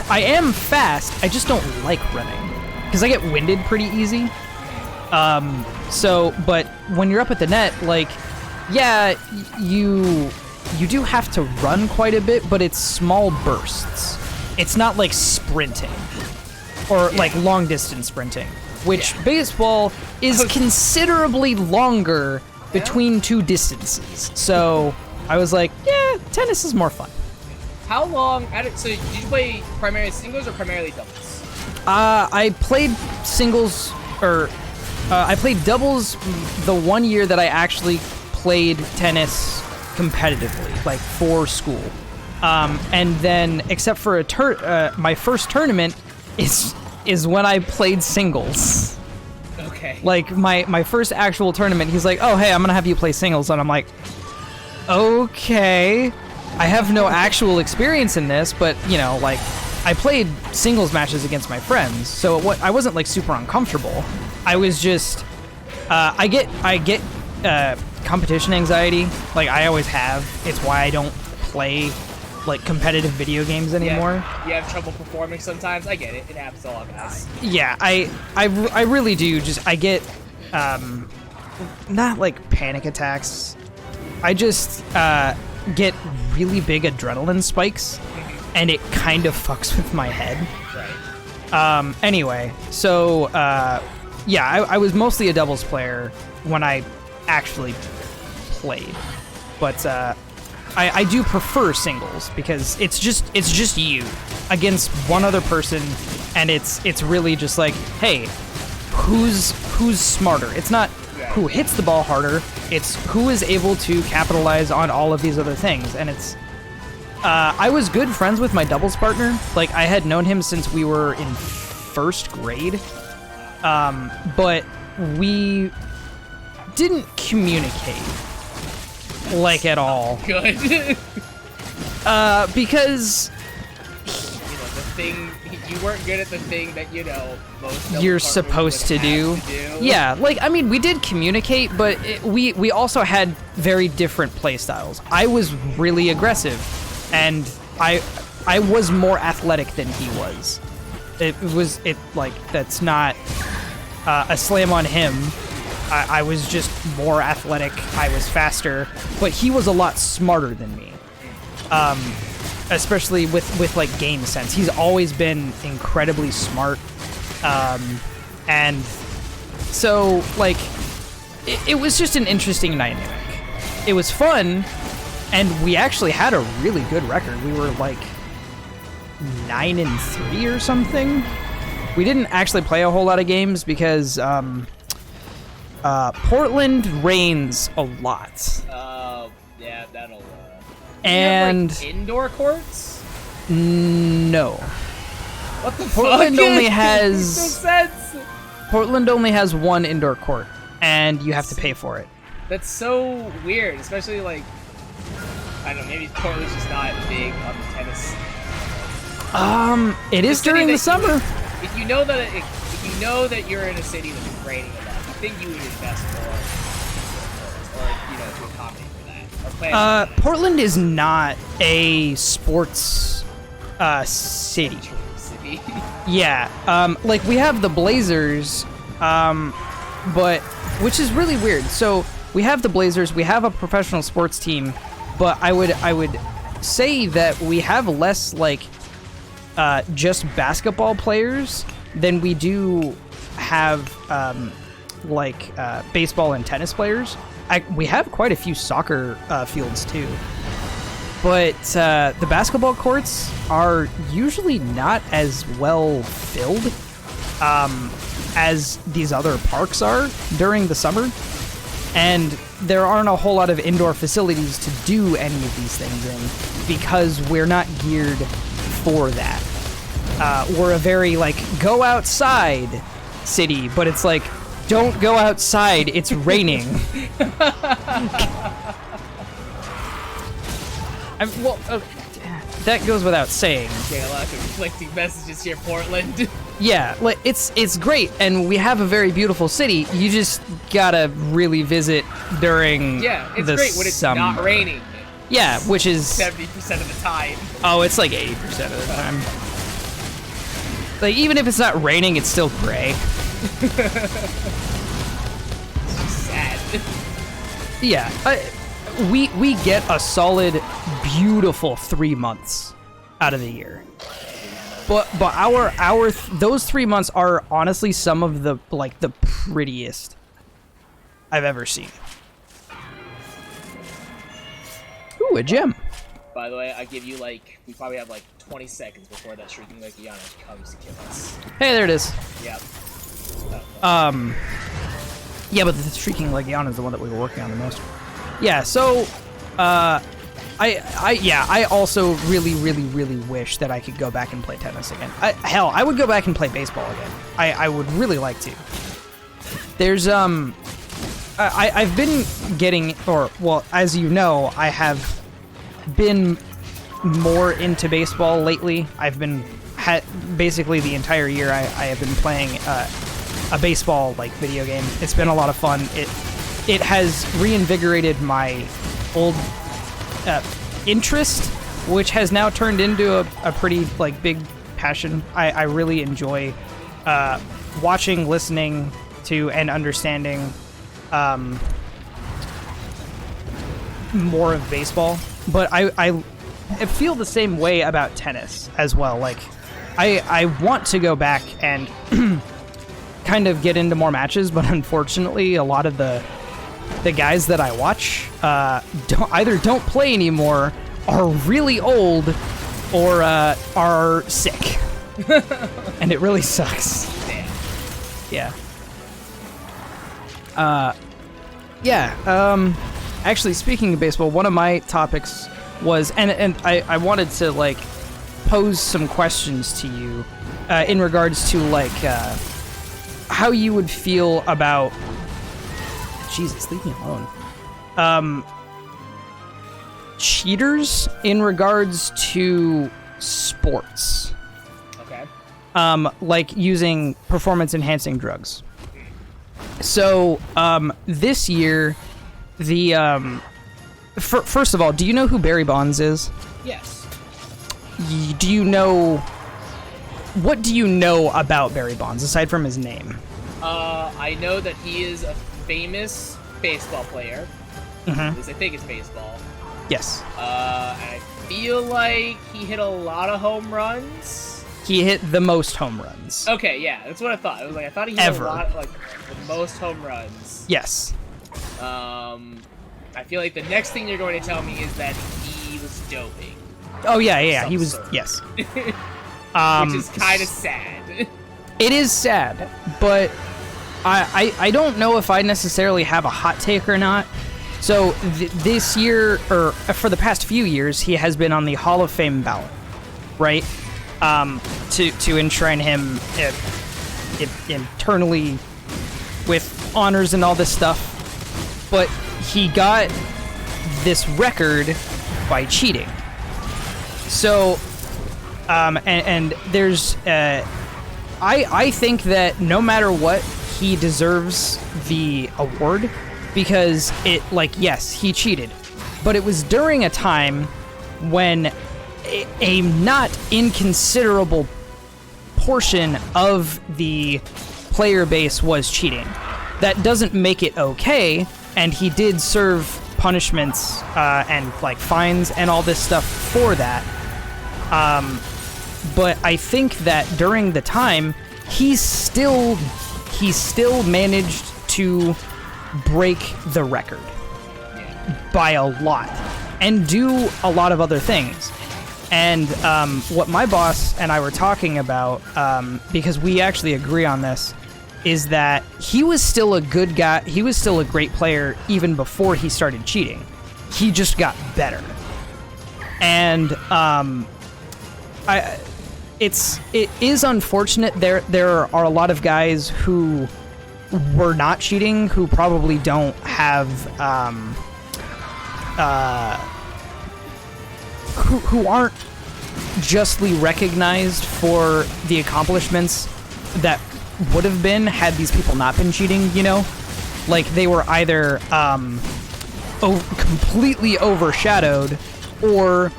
am fast. I just don't like running because I get winded pretty easy. But when you're up at the net, like, yeah, you do have to run quite a bit, but it's small bursts. It's not like sprinting. Or like long distance sprinting. which baseball is considerably longer between two distances. So I was like, yeah, tennis is more fun.
How long? So did you play primarily singles or primarily doubles?
I played singles, or I played doubles the 1 year that I actually played tennis competitively, like for school. And then, except for my first tournament is when I played singles.
Okay.
Like my first actual tournament, he's like, "Oh, hey, I'm gonna have you play singles," and I'm like, "Okay." I have no actual experience in this, but you know, like, I played singles matches against my friends, so I wasn't like super uncomfortable. I was just, I get competition anxiety, like I always have. It's why I don't play like competitive video games anymore.
Yeah, you have trouble performing sometimes. I get it. It happens to all guys.
Yeah, I really do. Just I get not like panic attacks. I just get really big adrenaline spikes, and it kind of fucks with my head.
Right.
Anyway, so yeah, I was mostly a doubles player when I actually played, but I do prefer singles because it's just you against one other person, and it's really just like, hey, who's smarter? It's not who hits the ball harder, it's who is able to capitalize on all of these other things. And it's I was good friends with my doubles partner. Like, I had known him since we were in first grade, but we didn't communicate like at all.
Good.
Because
the thing, you weren't good at the thing that most
you're supposed to do. Yeah, like, I mean, we did communicate, but we also had very different play styles. I was really aggressive, and I was more athletic than he was. That's not a slam on him. I was just more athletic, I was faster, but he was a lot smarter than me. Especially with like game sense. He's always been incredibly smart. And so like it was just an interesting dynamic. It was fun, and we actually had a really good record. We were like 9-3 or something. We didn't actually play a whole lot of games because Portland rains a lot.
Yeah, that'll.
And
you have, like, indoor courts?
No.
What the
Portland
fuck?
only
Makes
has
no sense.
Portland only has one indoor court, and you have to pay for it.
That's so weird, especially like, I don't know, maybe Portland's just not big on the tennis.
It is during the summer.
If you know that you're in a city that's raining enough, I think you would invest more, or to accommodate for that. Or plan for that.
Portland is not a sports city. Yeah, like we have the Blazers, but which is really weird. So we have the Blazers, we have a professional sports team, but I would say that we have less like just basketball players than we do have baseball and tennis players. We have quite a few soccer fields too. But the basketball courts are usually not as well filled as these other parks are during the summer. And there aren't a whole lot of indoor facilities to do any of these things in because we're not geared for that. We're a very, go outside city, but it's like, don't go outside, it's raining. That goes without saying.
Okay, a lot of conflicting messages here, Portland.
Yeah, it's great, and we have a very beautiful city. You just gotta really visit during the summer. Yeah, it's great when it's
not raining.
Yeah, which is
70% of the time.
Oh, it's like 80% of the time. Like, even if it's not raining, it's still gray.
It's just sad.
Yeah, we get a solid, beautiful 3 months out of the year. But those 3 months are honestly some of the prettiest I've ever seen. Ooh, a gem.
By the way, I give you we probably have 20 seconds before that Shrieking Legiana comes to kill us.
Hey, there it is.
Yep.
Yeah, but the Shrieking Legiana is the one that we were working on the most. Yeah, so, I also really, really, really wish that I could go back and play tennis again. Hell, I would go back and play baseball again. I would really like to. There's, I've been getting, as you know, I have been more into baseball lately. I've been, basically the entire year I have been playing, a baseball video game. It's been a lot of fun. It has reinvigorated my old interest, which has now turned into a pretty big passion. I really enjoy watching, listening to, and understanding more of baseball. But I feel the same way about tennis as well. I want to go back and kind of get into more matches, but unfortunately a lot of the guys that I watch don't play anymore, are really old, or are sick. And it really sucks.
Damn.
Yeah. Actually, speaking of baseball, one of my topics was, and I wanted to pose some questions to you in regards to how you would feel about, Jesus, leave me alone, cheaters in regards to sports.
Okay.
Using performance enhancing drugs. So this year, first of all, do you know who Barry Bonds is?
Yes.
What do you know about Barry Bonds aside from his name?
I know that he is a famous baseball player.
Mm-hmm.
At least I think it's baseball.
Yes.
I feel like he hit a lot of home runs.
He hit the most home runs.
Okay, yeah, that's what I thought. It was I thought he hit
Ever.
a lot, the most home runs.
Yes.
I feel like the next thing you're going to tell me is that he was doping.
Oh yeah, he was.
Sort.
Yes.
Which is kind of sad.
It is sad, but I don't know if I necessarily have a hot take or not. So this year, or for the past few years, he has been on the Hall of Fame ballot, right? To enshrine him internally with honors and all this stuff. But he got this record by cheating. So, and there's, I think that no matter what, he deserves the award, because yes, he cheated, but it was during a time when a not inconsiderable portion of the player base was cheating. That doesn't make it okay, and he did serve punishments and fines and all this stuff for that. But I think that during the time, he still managed to break the record by a lot and do a lot of other things. And what my boss and I were talking about, because we actually agree on this, is that he was still a good guy. He was still a great player even before he started cheating. He just got better. And it is unfortunate. There are a lot of guys who were not cheating, who probably don't have who aren't justly recognized for the accomplishments that would have been had these people not been cheating, you know? They were either completely overshadowed, or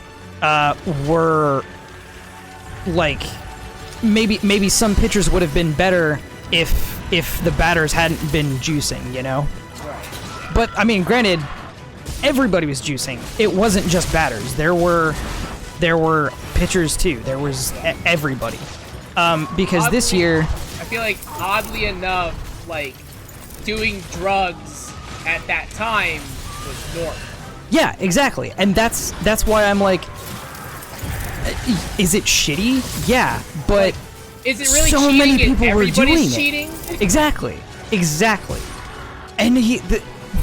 were maybe some pitchers would have been better if the batters hadn't been juicing, you know?
Right.
But I mean, granted, everybody was juicing. It wasn't just batters. There were pitchers too. There was everybody. Because
Oddly,
this year,
I feel like oddly enough, like doing drugs at that time was normal.
yeah, exactly, and that's why I'm like, is it shitty? Yeah, but
Is it really
so
cheating
many
if
people were
everybody's
doing
cheating?
it. Exactly, and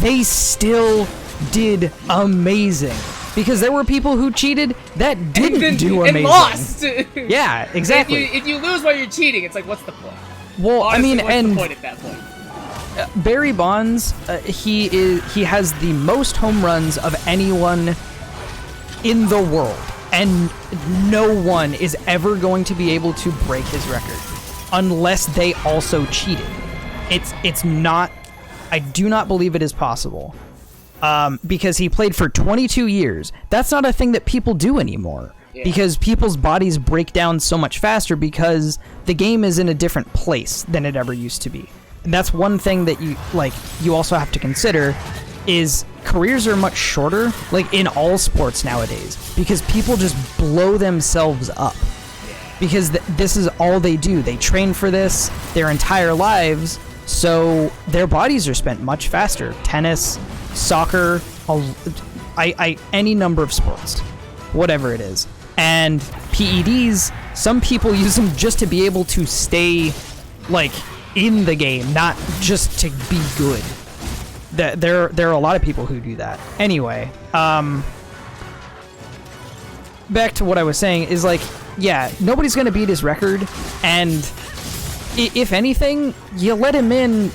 they still did amazing. Because there were people who cheated that didn't do amazing.
And lost.
Yeah, exactly.
If you lose while you're cheating, it's like, what's the point?
Well,
Honestly,
I mean,
what's
and
the point at that point?
Barry Bonds, he has the most home runs of anyone in the world, and no one is ever going to be able to break his record unless they also cheated. It's not. I do not believe it is possible. Because he played for 22 years. That's not a thing that people do anymore. Yeah. Because people's bodies break down so much faster because the game is in a different place than it ever used to be. And that's one thing that you also have to consider is careers are much shorter, like in all sports nowadays, because people just blow themselves up. Because this is all they do. They train for this their entire lives, so their bodies are spent much faster. Tennis, soccer, any number of sports, whatever it is. And PEDs, some people use them just to be able to stay like in the game, not just to be good. There are a lot of people who do that. Anyway, back to what I was saying is like, yeah, nobody's gonna beat his record, and if anything, you let him in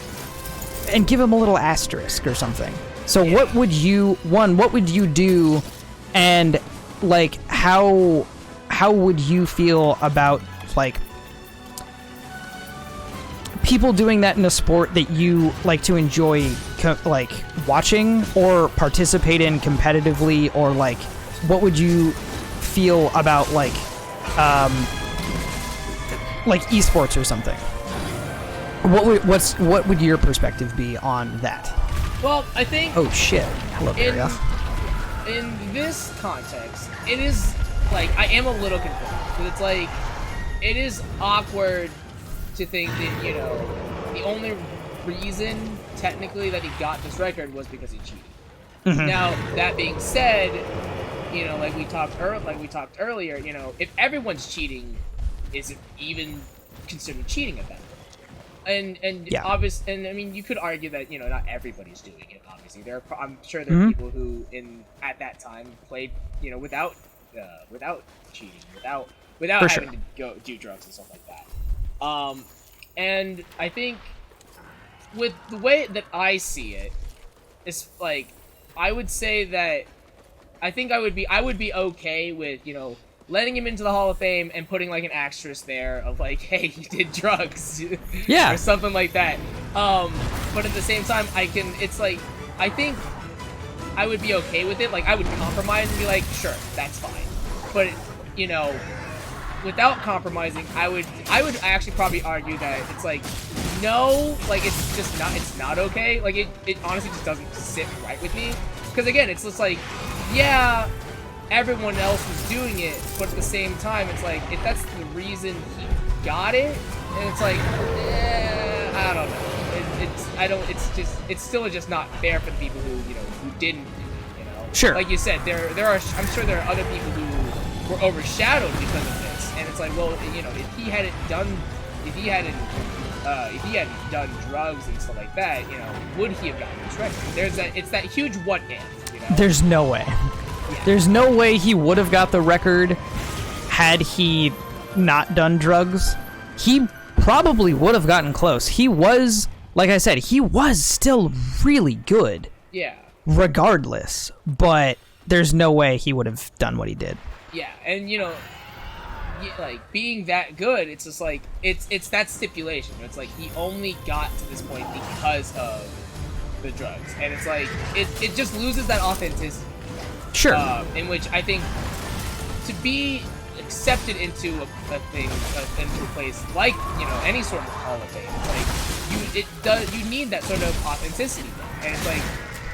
and give him a little asterisk or something. So what would you do, and like how would you feel about like people doing that in a sport that you like to enjoy like watching or participate in competitively, or like what would you feel about like esports or something? What would your perspective be on that?
Well, I think...
Oh, shit. Hello, Daria.
In this context, it is, like, I am a little confused. Because it's, like, it is awkward to think that, you know, the only reason, technically, that he got this record was because he cheated. Mm-hmm. Now, that being said, you know, like we talked earlier, you know, if everyone's cheating, is it even considered cheating at that point? And
yeah.
And I mean, you could argue that, you know, not everybody's doing it. Obviously, I'm sure there are people who at that time played, you know, without cheating, without having to go do drugs and stuff like that. And I think with the way that I see it, it's like I would say that I think I would be okay with, you know, letting him into the Hall of Fame and putting like an asterisk there of like, hey, he did drugs,
yeah,
or something like that. But at the same time, it's like, I think I would be okay with it. Like, I would compromise and be like, sure, that's fine. But, you know, without compromising, I would actually probably argue that it's like, no, like it's not okay. Like it honestly just doesn't sit right with me. Because again, it's just like, yeah, everyone else was doing it, but at the same time, it's like, if that's the reason he got it, and it's like, I don't know. It's still just not fair for the people who, you know, who didn't, you know.
Sure.
Like you said, I'm sure there are other people who were overshadowed because of this, and it's like, well, you know, if he hadn't done drugs and stuff like that, you know, would he have gotten this record? It's that huge what if, you know.
There's no way. Yeah. There's no way he would have got the record had he not done drugs. He probably would have gotten close. He was, like I said, he was still really good.
Yeah.
Regardless, but there's no way he would have done what he did.
Yeah, and you know, like being that good, it's just like it's that stipulation. It's like he only got to this point because of the drugs, and it's like it just loses that authenticity.
Sure.
In which I think to be accepted into a thing, into a place like, you know, any sort of Hall of Fame, like you need that sort of authenticity, and it's like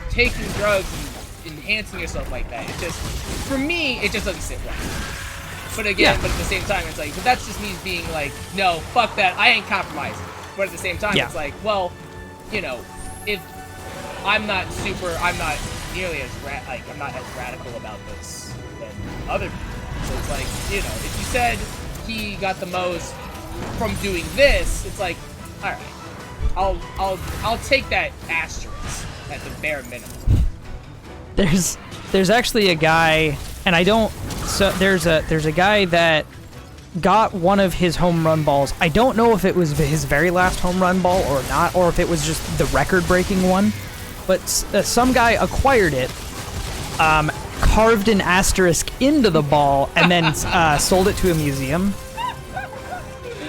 taking drugs and enhancing yourself like that. It just, for me, it just doesn't sit right. But again,
Yeah.
but at the same time, it's like, but that's just me being like, no, fuck that, I ain't compromising. But at the same time,
Yeah.
it's like, well, you know, if I'm not nearly as I'm not as radical about this than other people. So it's like, you know, if you said he got the most from doing this, it's like, all right, I'll take that asterisk at the bare minimum.
There's actually a guy, and I don't. So there's a guy that got one of his home run balls. I don't know if it was his very last home run ball or not, or if it was just the record-breaking one. But some guy acquired it, carved an asterisk into the ball, and then sold it to a museum,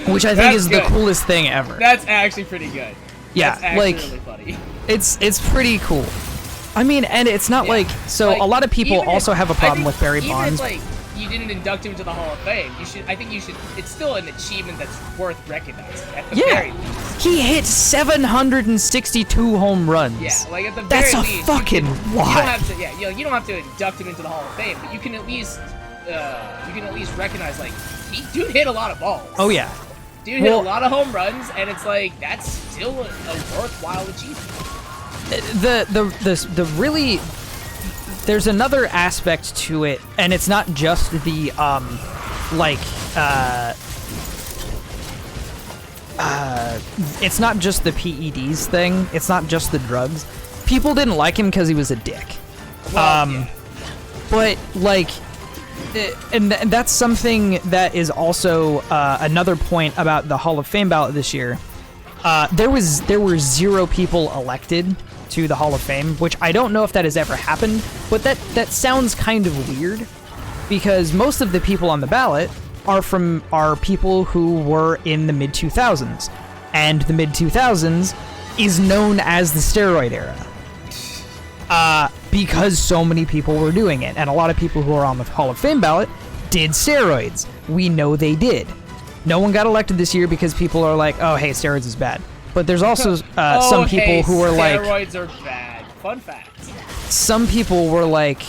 which I think
That's
is
good.
the coolest thing ever.
That's actually pretty good.
Yeah,
That's actually
like
really funny.
it's pretty cool. I mean, and it's not
Yeah.
like so.
Like,
a lot of people
even
also
if-
have a
I
problem
think
with Barry
even
Bonds.
If, like, you didn't induct him to the Hall of Fame, I think you should. It's still an achievement that's worth recognizing. At the very
Yeah,
least.
he hit 762 home runs.
Yeah, like at the
That's
very
a
least,
fucking
you don't
lot.
have to. Yeah, you don't have to induct him into the Hall of Fame, but you can at least recognize like dude hit a lot of balls.
Oh yeah.
Dude hit a
Well-
lot of home runs, and it's like that's still a worthwhile achievement.
The really there's another aspect to it, and it's not just the it's not just the PEDs thing. It's not just the drugs. People didn't like him because he was a dick.
Well, yeah.
But like, and that's something that is also another point about the Hall of Fame ballot this year. There were 0 people elected to the Hall of Fame, which I don't know if that has ever happened, but that sounds kind of weird because most of the people on the ballot are people who were in the mid 2000s, and the mid 2000s is known as the steroid era. Because so many people were doing it, and a lot of people who are on the Hall of Fame ballot did steroids. We know they did. No one got elected this year because people are like, oh, hey, steroids is bad. But there's also some people
hey,
who are like...
steroids are bad. Fun fact.
Some people were like,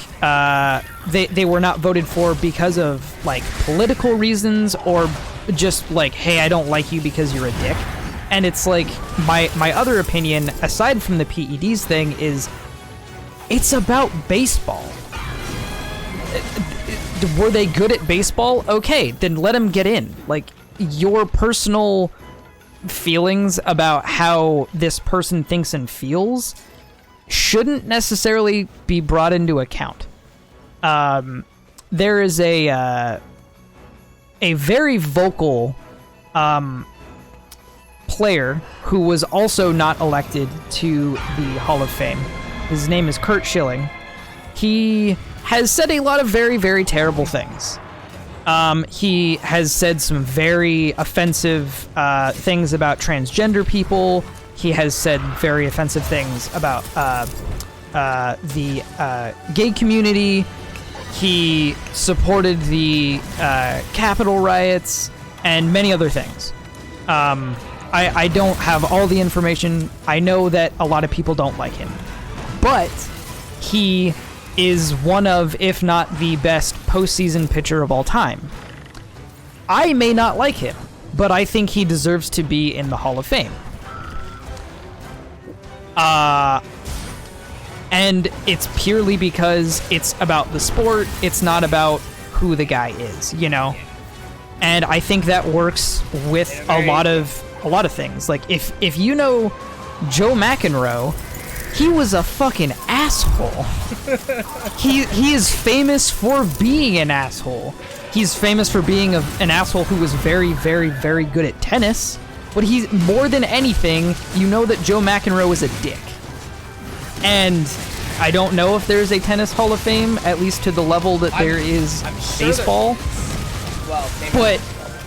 they were not voted for because of, like, political reasons or just like, hey, I don't like you because you're a dick. And it's like, my other opinion, aside from the PEDs thing, is it's about baseball. Were they good at baseball? Okay, then let them get in. Like, your personal feelings about how this person thinks and feels shouldn't necessarily be brought into account. There is a very vocal player who was also not elected to the Hall of Fame. His name is Curt Schilling. He has said a lot of very, very terrible things. He has said some very offensive things about transgender people. He has said very offensive things about the gay community. He supported the Capitol riots and many other things. I don't have all the information. I know that a lot of people don't like him. But he is one of, if not the best postseason pitcher of all time. I may not like him, but I think he deserves to be in the Hall of Fame. And it's purely because it's about the sport. It's not about who the guy is, you know? And I think that works with a lot of things. Like, if you know Joe McEnroe, he was a fucking asshole. He is famous for being an asshole. He's famous for being an asshole who was very, very, very good at tennis. But he's more than anything, you know that Joe McEnroe is a dick. And I don't know if there's a tennis Hall of Fame, at least to the level that there is
I'm sure
baseball.
Well, maybe
But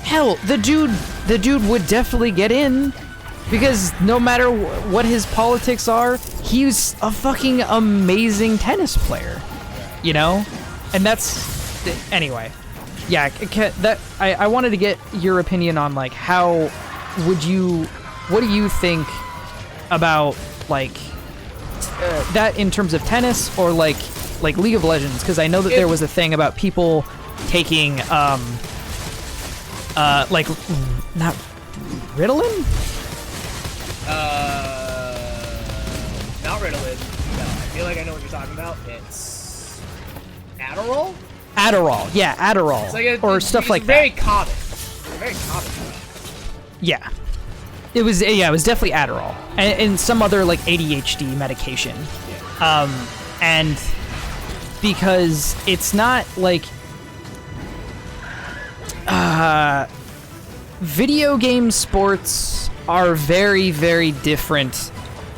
hell, the dude would definitely get in. Because no matter what his politics are, he's a fucking amazing tennis player, you know? And that's... Anyway. Yeah, I wanted to get your opinion on, like, how would you... What do you think about, like, that in terms of tennis or, like League of Legends? Because I know that there was a thing about people taking like not Ritalin.
Not Ritalin. No, I feel like I know what you're talking about. It's Adderall.
Adderall, yeah, Adderall, or stuff like
very
that.
Common. Very common.
Yeah, it was definitely Adderall and some other like ADHD medication.
Yeah.
And because it's not like video game sports are very, very different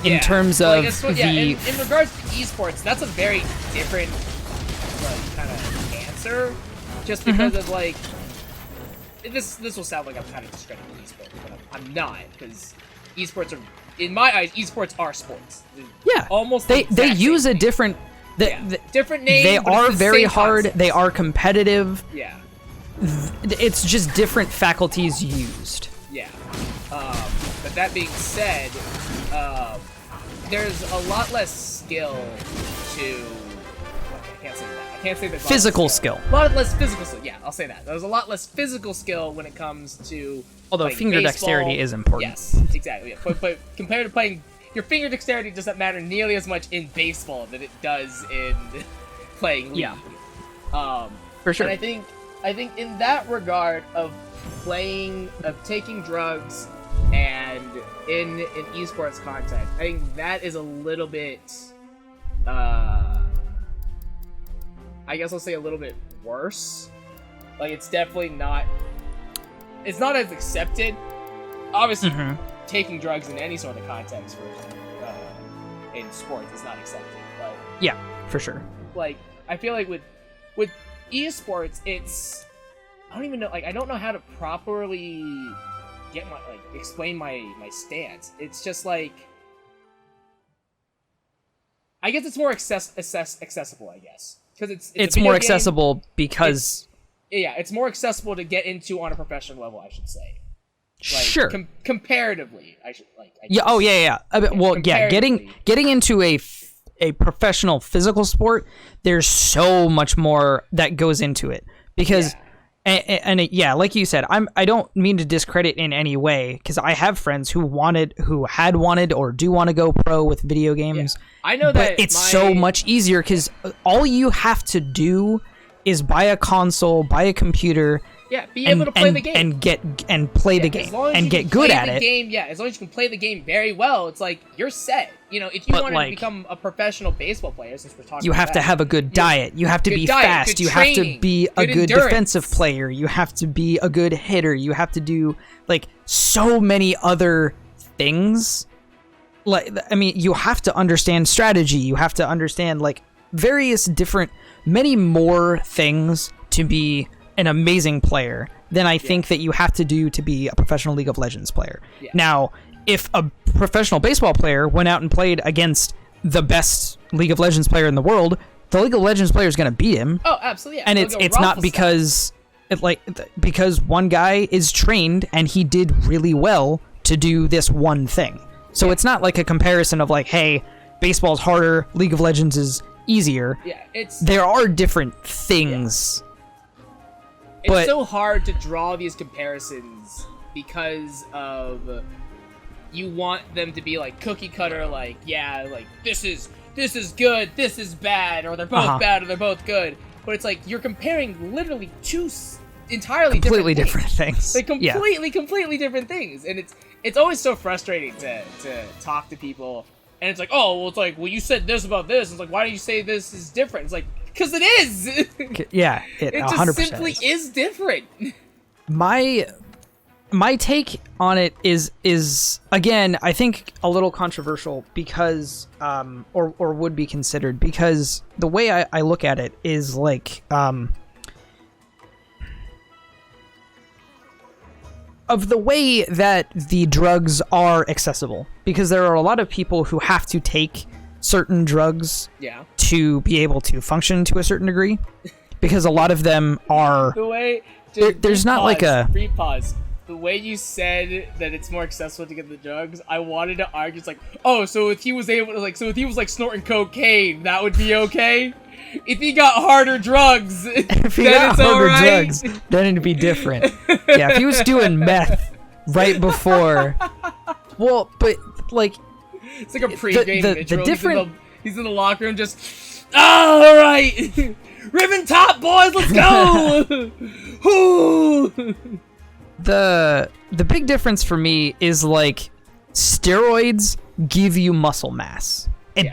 in terms of
in regards to esports, that's a very different like kind of answer, just because of like this will sound like I'm kind of discrediting esports, but I'm not, because esports are, in my eyes, esports are sports.
Yeah,
almost
they use a different
different name.
They are very hard.
Concept.
They are competitive.
Yeah.
It's just different faculties used.
Yeah. But that being said, there's a lot less skill to... Okay, I can't say that. I can't say there's
physical skill.
A lot less physical skill. Yeah, I'll say that. There's a lot less physical skill when it comes to...
Although finger dexterity is important.
Yes, exactly. Yeah. But compared to playing... Your finger dexterity doesn't matter nearly as much in baseball than it does in playing League.
Yeah. For sure.
And I think in that regard of taking drugs and in an esports context, I think that is a little bit, I guess I'll say a little bit worse. Like, it's definitely not, it's not as accepted. Obviously, taking drugs in any sort of context for in sports is not accepted. But
yeah, for sure.
Like, I feel like with esports, it's, I don't even know, like, I don't know how to properly explain my stance. It's just like, I guess it's more accessible, I guess, because it's
more accessible because
it's more accessible to get into on a professional level, I should say. Like,
sure.
Comparatively, I should like.
Getting into a professional physical sport, there's so much more that goes into it because, like you said, I don't mean to discredit in any way, because I have friends who had wanted or do want to go pro with video games.
Yeah. I know
but it's so much easier because all you have to do is buy a console, buy a computer.
Yeah, be able to play the game
and play the game and get good at it.
As long as you can play the game very well, it's like you're set. You know, if you want to become a professional baseball player, since we're talking,
you have to have a good diet. You have to be fast. You have to be a good defensive player. You have to be a good hitter. You have to do like so many other things. Like, I mean, you have to understand strategy. You have to understand like various different, many more things to be an amazing player than I think that you have to do to be a professional League of Legends player. Yeah. Now, if a professional baseball player went out and played against the best League of Legends player in the world, the League of Legends player is going to beat him.
Oh, absolutely. Yeah.
And it's not because because one guy is trained and he did really well to do this one thing. So it's not like a comparison of like, hey, baseball's harder, League of Legends is easier.
Yeah,
there are different things.
Yeah. It's so hard to draw these comparisons because of you want them to be like cookie cutter, like this is good, this is bad, or they're both bad or they're both good. But it's like you're comparing literally two entirely
completely different things.
Like completely different things, and it's always so frustrating to talk to people, and it's like, oh, well, it's like, well, you said this about this. It's like, why do you say this is different? It's like, because it is.
Yeah,
it just
100%
simply is different.
My take on it is again, I think a little controversial because or would be considered, because the way I look at it is like of the way that the drugs are accessible, because there are a lot of people who have to take certain drugs to be able to function to a certain degree, because a lot of them are
the way
there's not like a
brief pause. the way you said that it's more accessible to get the drugs, I wanted to argue, it's like, oh, so if he was able to, like, so if he was, like, snorting cocaine, that would be okay? If he got harder drugs,
If he
then
got
it's
harder
alright?
drugs, then it'd be different. Yeah, if he was doing meth right before... Well, but, like...
It's like a pre-game
the
intro.
different...
He's in the locker room just, alright! Ribbon top, boys, let's go! Whoo!
The big difference for me is, like, steroids give you muscle mass. And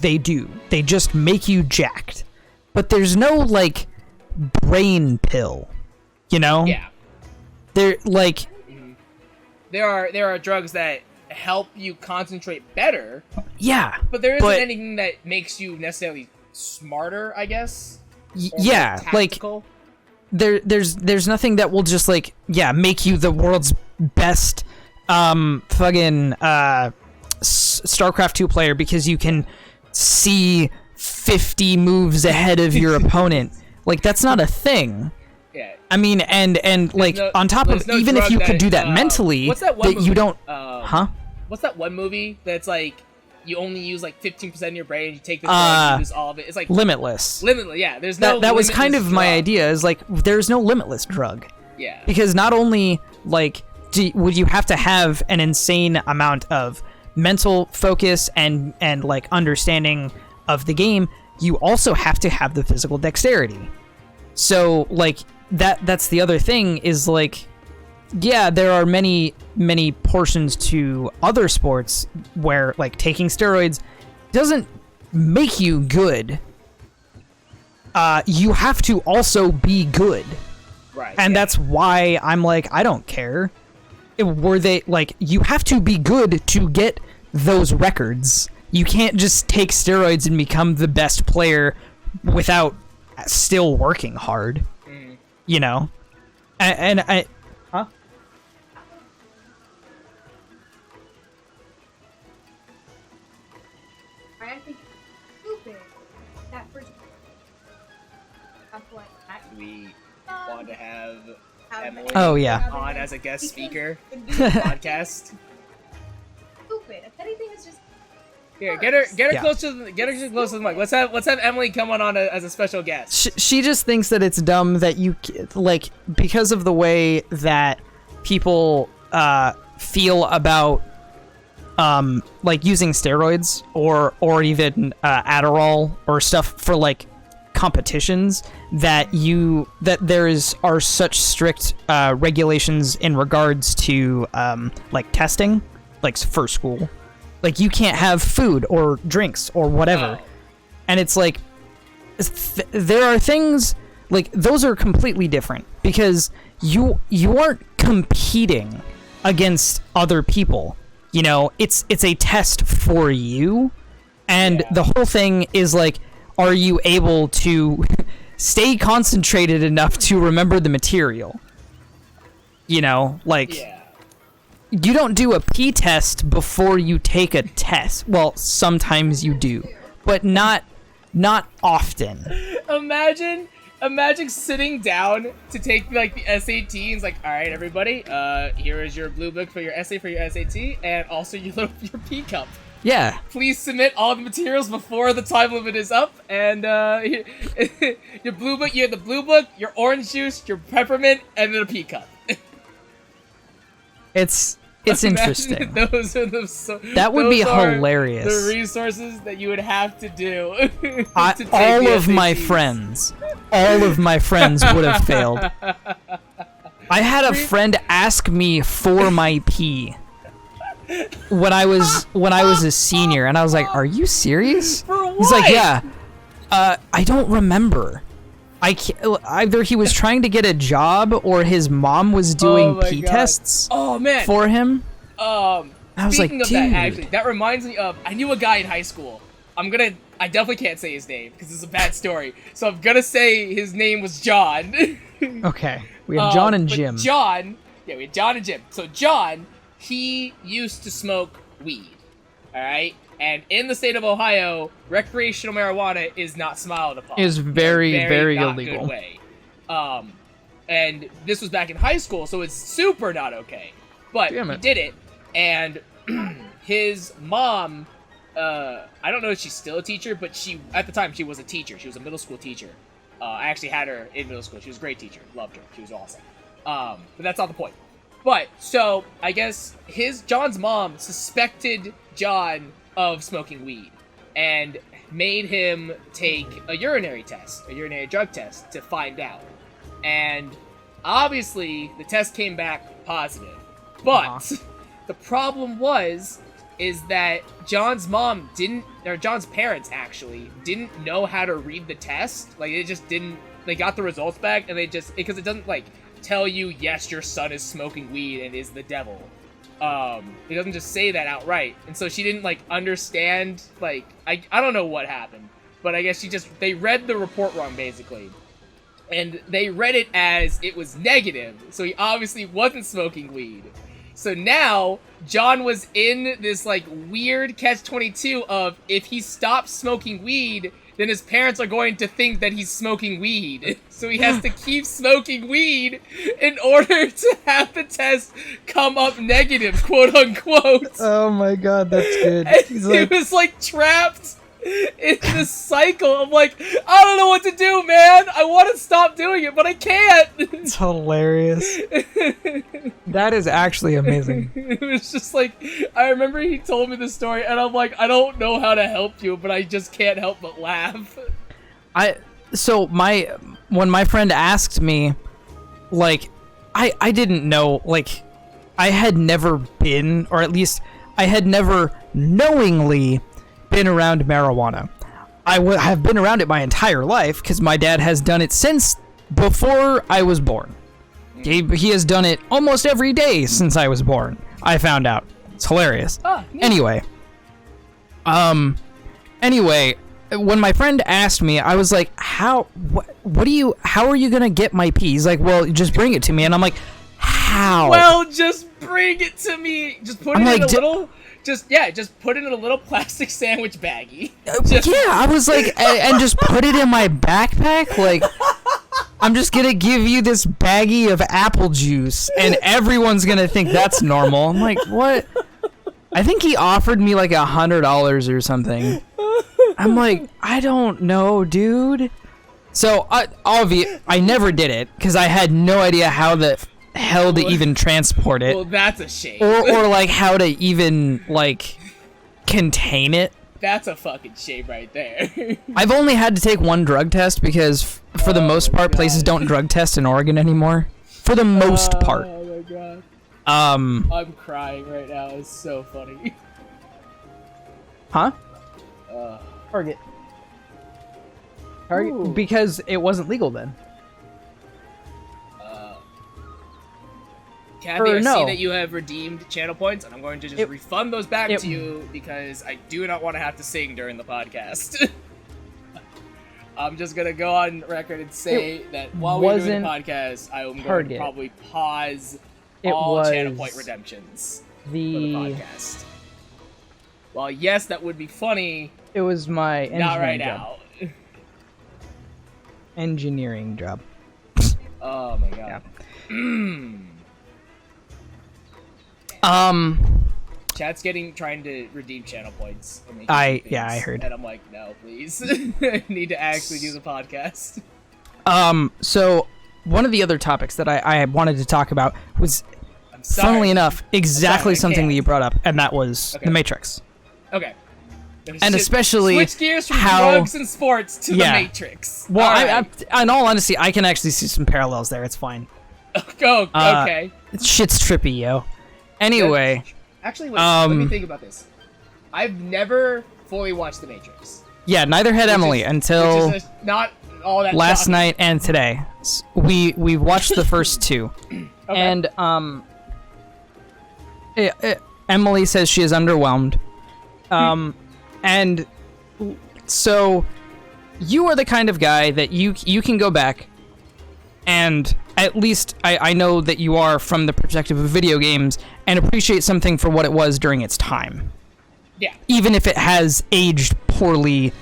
they do. They just make you jacked. But there's no, like, brain pill. You know?
Yeah.
They're, like...
There are drugs that help you concentrate better.
Yeah.
But there isn't anything that makes you necessarily smarter, I guess.
Yeah, like there's nothing that will just like make you the world's best fucking StarCraft 2 player because you can see 50 moves ahead of your opponent. Like that's not a thing.
Yeah.
I mean, and like on top of even if you could do that mentally,
what's that one movie?
You don't.
What's that one movie that's like you only use like 15% of your brain, you take the drug, you use all of it. It's like
Limitless.
Limitless, yeah. There's no.
That was kind of
drug.
my idea. Is like there's no limitless drug.
Yeah.
Because not only like would you have to have an insane amount of mental focus and like understanding of the game, you also have to have the physical dexterity. So like that's the other thing is like, yeah, there are many portions to other sports where like taking steroids doesn't make you good. You have to also be good.
Right.
And that's why I'm like, I don't care. Were they like, you have to be good to get those records. You can't just take steroids and become the best player without still working hard. You know? And I... Huh?
I think it's stupid. That first...
We want to have Emily on as a guest speaker in the podcast.
Stupid. If anything, it's just...
Here, get her close to the mic. Let's have Emily come on as a special guest.
She just thinks that it's dumb that you like because of the way that people feel about like using steroids or even Adderall or stuff for like competitions that are such strict regulations in regards to like testing, like for school. Like, you can't have food or drinks or whatever. Oh. And it's like, there are things, like, those are completely different. Because you aren't competing against other people. You know, it's a test for you. And the whole thing is, like, are you able to stay concentrated enough to remember the material? You know, like... Yeah. You don't do a P test before you take a test. Well, sometimes you do, but not often.
Imagine sitting down to take like the SAT and it's like, all right, everybody, here is your blue book for your essay for your SAT and also your P cup.
Yeah.
Please submit all the materials before the time limit is up. And your blue book, you have the blue book, your orange juice, your peppermint, and then a P cup.
It's interesting.
Those are
that would be hilarious.
The resources that you would have to do.
All of my friends would have failed. I had a friend ask me for my P when I was a senior, and I was like, "Are you serious?"
For what?
He's like, "Yeah." I don't remember. Either he was trying to get a job or his mom was doing P tests for him. I was like,
speaking of that, actually, that reminds me of, I knew a guy in high school. I definitely can't say his name because it's a bad story. So I'm gonna say his name was John.
Okay. We have John and Jim.
We had John and Jim. So John, he used to smoke weed. Alright? And in the state of Ohio, recreational marijuana is not smiled upon.
Is very, very
not
illegal.
Good way. And this was back in high school, so it's super not okay. But
Damn
he
it.
did it, and his mom, I don't know if she's still a teacher, but at the time she was a teacher. She was a middle school teacher. I actually had her in middle school. She was a great teacher. Loved her. She was awesome. But that's not the point. But, so, I guess John's mom suspected John of smoking weed and made him take a urinary drug test to find out. And obviously, the test came back positive. But the problem is that John's parents actually didn't know how to read the test. Like, they got the results back, and because it doesn't, like, tell you, yes, your son is smoking weed and is the devil. It doesn't just say that outright. And so she didn't, like, understand, like, I don't know what happened. But I guess they read the report wrong, basically. And they read it as it was negative, so he obviously wasn't smoking weed. So now, John was in this, like, weird catch-22 of, if he stops smoking weed, then his parents are going to think that he's smoking weed. So he has to keep smoking weed in order to have the test come up negative, quote-unquote.
Oh my god, that's good.
And he was, like, trapped in this cycle of, like, I don't know what to do, man. I want to stop doing it, but I can't.
It's hilarious. That is actually amazing.
It was just like, I remember he told me the story, and I'm like, I don't know how to help you, but I just can't help but laugh.
When my friend asked me, like, I didn't know, like, I had never been, or at least I had never knowingly been around marijuana. I have been around it my entire life because my dad has done it since before I was born. He has done it almost every day since I was born. I found out. It's hilarious. Anyway, when my friend asked me, I was like, how are you gonna get my pee? He's like, well, just bring it to me. And I'm like, how?
Well, just bring it to me. Just put it in a little... Just put it in a little plastic sandwich baggie.
I was like, and just put it in my backpack. Like, I'm just gonna give you this baggie of apple juice, and everyone's gonna think that's normal. I'm like, what? I think he offered me like $100 or something. I'm like, I don't know, dude. So I never did it because I had no idea how the hell to even transport it.
Well, that's a shame.
Or like how to even like contain it.
That's a fucking shame right there.
I've only had to take one drug test because for the most part places don't drug test in Oregon anymore. For the most part.
Oh my god. I'm crying right now. It's so funny.
Huh? Target. Because it wasn't legal then.
Kathy, I see that you have redeemed channel points, and I'm going to just refund those back to you because I do not want to have to sing during the podcast. I'm just going to go on record and say that while we're doing the podcast, I'm going to probably pause all channel point redemptions for the podcast. Well, yes, that would be funny.
It was my engineering
not right
job.
now.
Engineering job.
Oh my god. Yeah. Chat's trying to redeem channel points.
I heard.
And I'm like, no, please. I need to actually do the podcast.
So one of the other topics that I wanted to talk about was, funnily enough, exactly something that you brought up, and that was the Matrix.
Okay.
And especially
switch gears from drugs and sports to the Matrix.
Well, in all honesty, I can actually see some parallels there. It's fine.
Okay.
Shit's trippy, yo. Anyway.
Actually, wait, let me think about this. I've never fully watched The Matrix.
Yeah, neither had Emily until
not all that
last night and today. We watched the first two. And Emily says she is underwhelmed. And so you are the kind of guy that you can go back and at least I know that you are from the perspective of video games and appreciate something for what it was during its time.
Yeah.
Even if it has aged poorly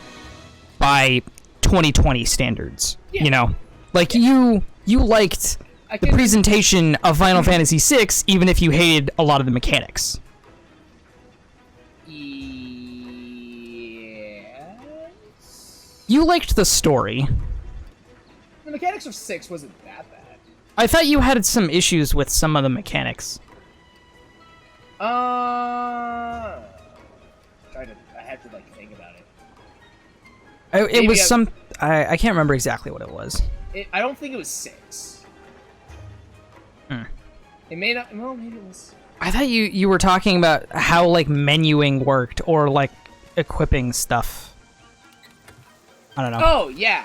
by 2020 standards, you know? Like you liked the presentation of Final Fantasy VI, even if you hated a lot of the mechanics.
Yes.
You liked the story.
The mechanics of 6 wasn't that bad.
I thought you had some issues with some of the mechanics.
I had to like think about it.
It was some. I can't remember exactly what it was.
I don't think it was 6. It may not. Well, maybe it was.
I thought you were talking about how like menuing worked or like equipping stuff. I don't know.
Oh yeah.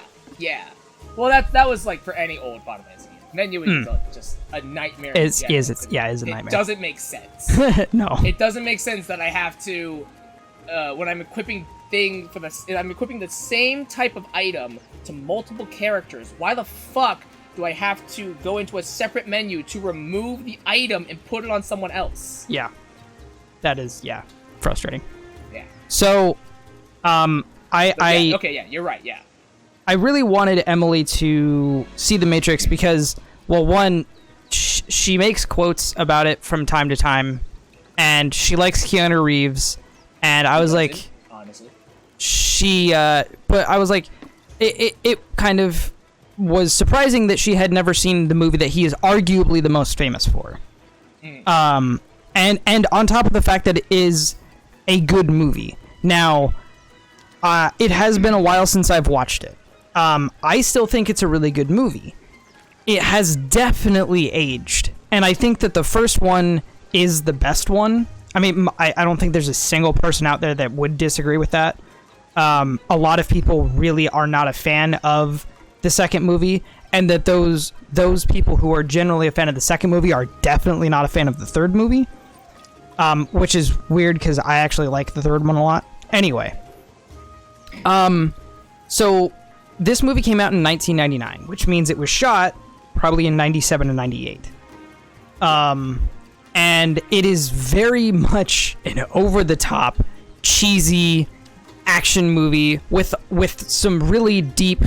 Well, that was like for any old Final Fantasy. Menuing is like just a nightmare.
Is a nightmare.
It doesn't make sense.
No.
It doesn't make sense that I have to when I'm equipping I'm equipping the same type of item to multiple characters. Why the fuck do I have to go into a separate menu to remove the item and put it on someone else?
Yeah. That is frustrating.
Yeah.
So
Okay, yeah, you're right. Yeah.
I really wanted Emily to see The Matrix because, well, one, she makes quotes about it from time to time, and she likes Keanu Reeves, and I was like,
honestly,
but I was like, it kind of was surprising that she had never seen the movie that he is arguably the most famous for. And on top of the fact that it is a good movie. Now, it has been a while since I've watched it. I still think it's a really good movie. It has definitely aged, and I think that the first one is the best one. I mean, I don't think there's a single person out there that would disagree with that. A lot of people really are not a fan of the second movie, and that those people who are generally a fan of the second movie are definitely not a fan of the third movie, which is weird because I actually like the third one a lot. Anyway, so this movie came out in 1999, which means it was shot probably in 97 and 98. And it is very much an over-the-top, cheesy action movie with some really deep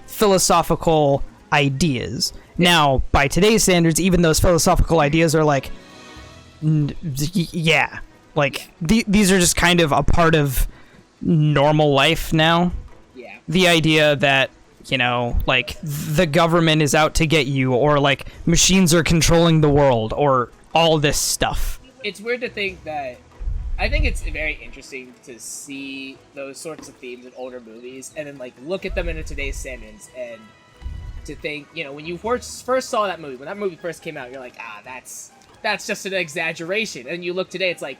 philosophical ideas. Now, by today's standards, even those philosophical ideas are like, these are just kind of a part of normal life now.
yeah.
The idea that, like, the government is out to get you, or, like, machines are controlling the world, or all this stuff.
It's weird to think that... I think it's very interesting to see those sorts of themes in older movies, and then, like, look at them in today's standards, and to think, when you first saw that movie, when that movie first came out, you're like, that's just an exaggeration. And you look today, it's like,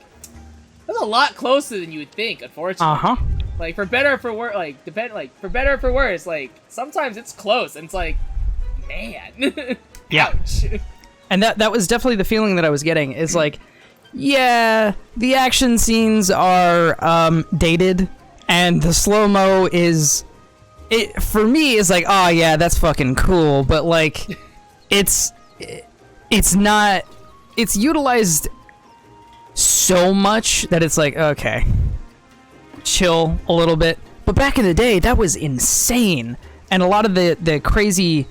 that's a lot closer than you would think, unfortunately.
Uh-huh.
Like, for better or for worse, for better or for worse, like, sometimes it's close, and it's like, man.
Yeah.
Ouch.
And that was definitely the feeling that I was getting. Is like, yeah, the action scenes are dated, and the slow-mo is... It, for me, is like, oh, yeah, that's fucking cool, but, like, it's not... It's utilized so much that it's like, okay, chill a little bit. But back in the day, that was insane. And a lot of the crazy...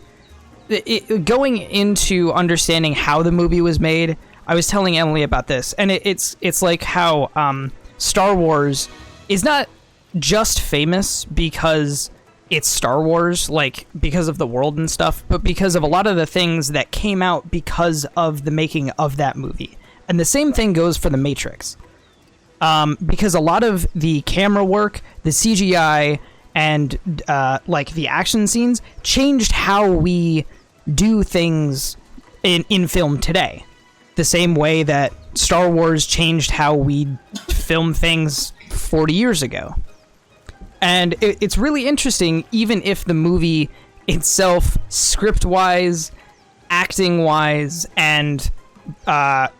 going into understanding how the movie was made, I was telling Emily about this, and it's like how Star Wars is not just famous because it's Star Wars, like, because of the world and stuff, but because of a lot of the things that came out because of the making of that movie. And the same thing goes for The Matrix. Because a lot of the camera work, the CGI, and like the action scenes changed how we do things in film today. The same way that Star Wars changed how we film things 40 years ago. And it's really interesting, even if the movie itself, script-wise, acting-wise, and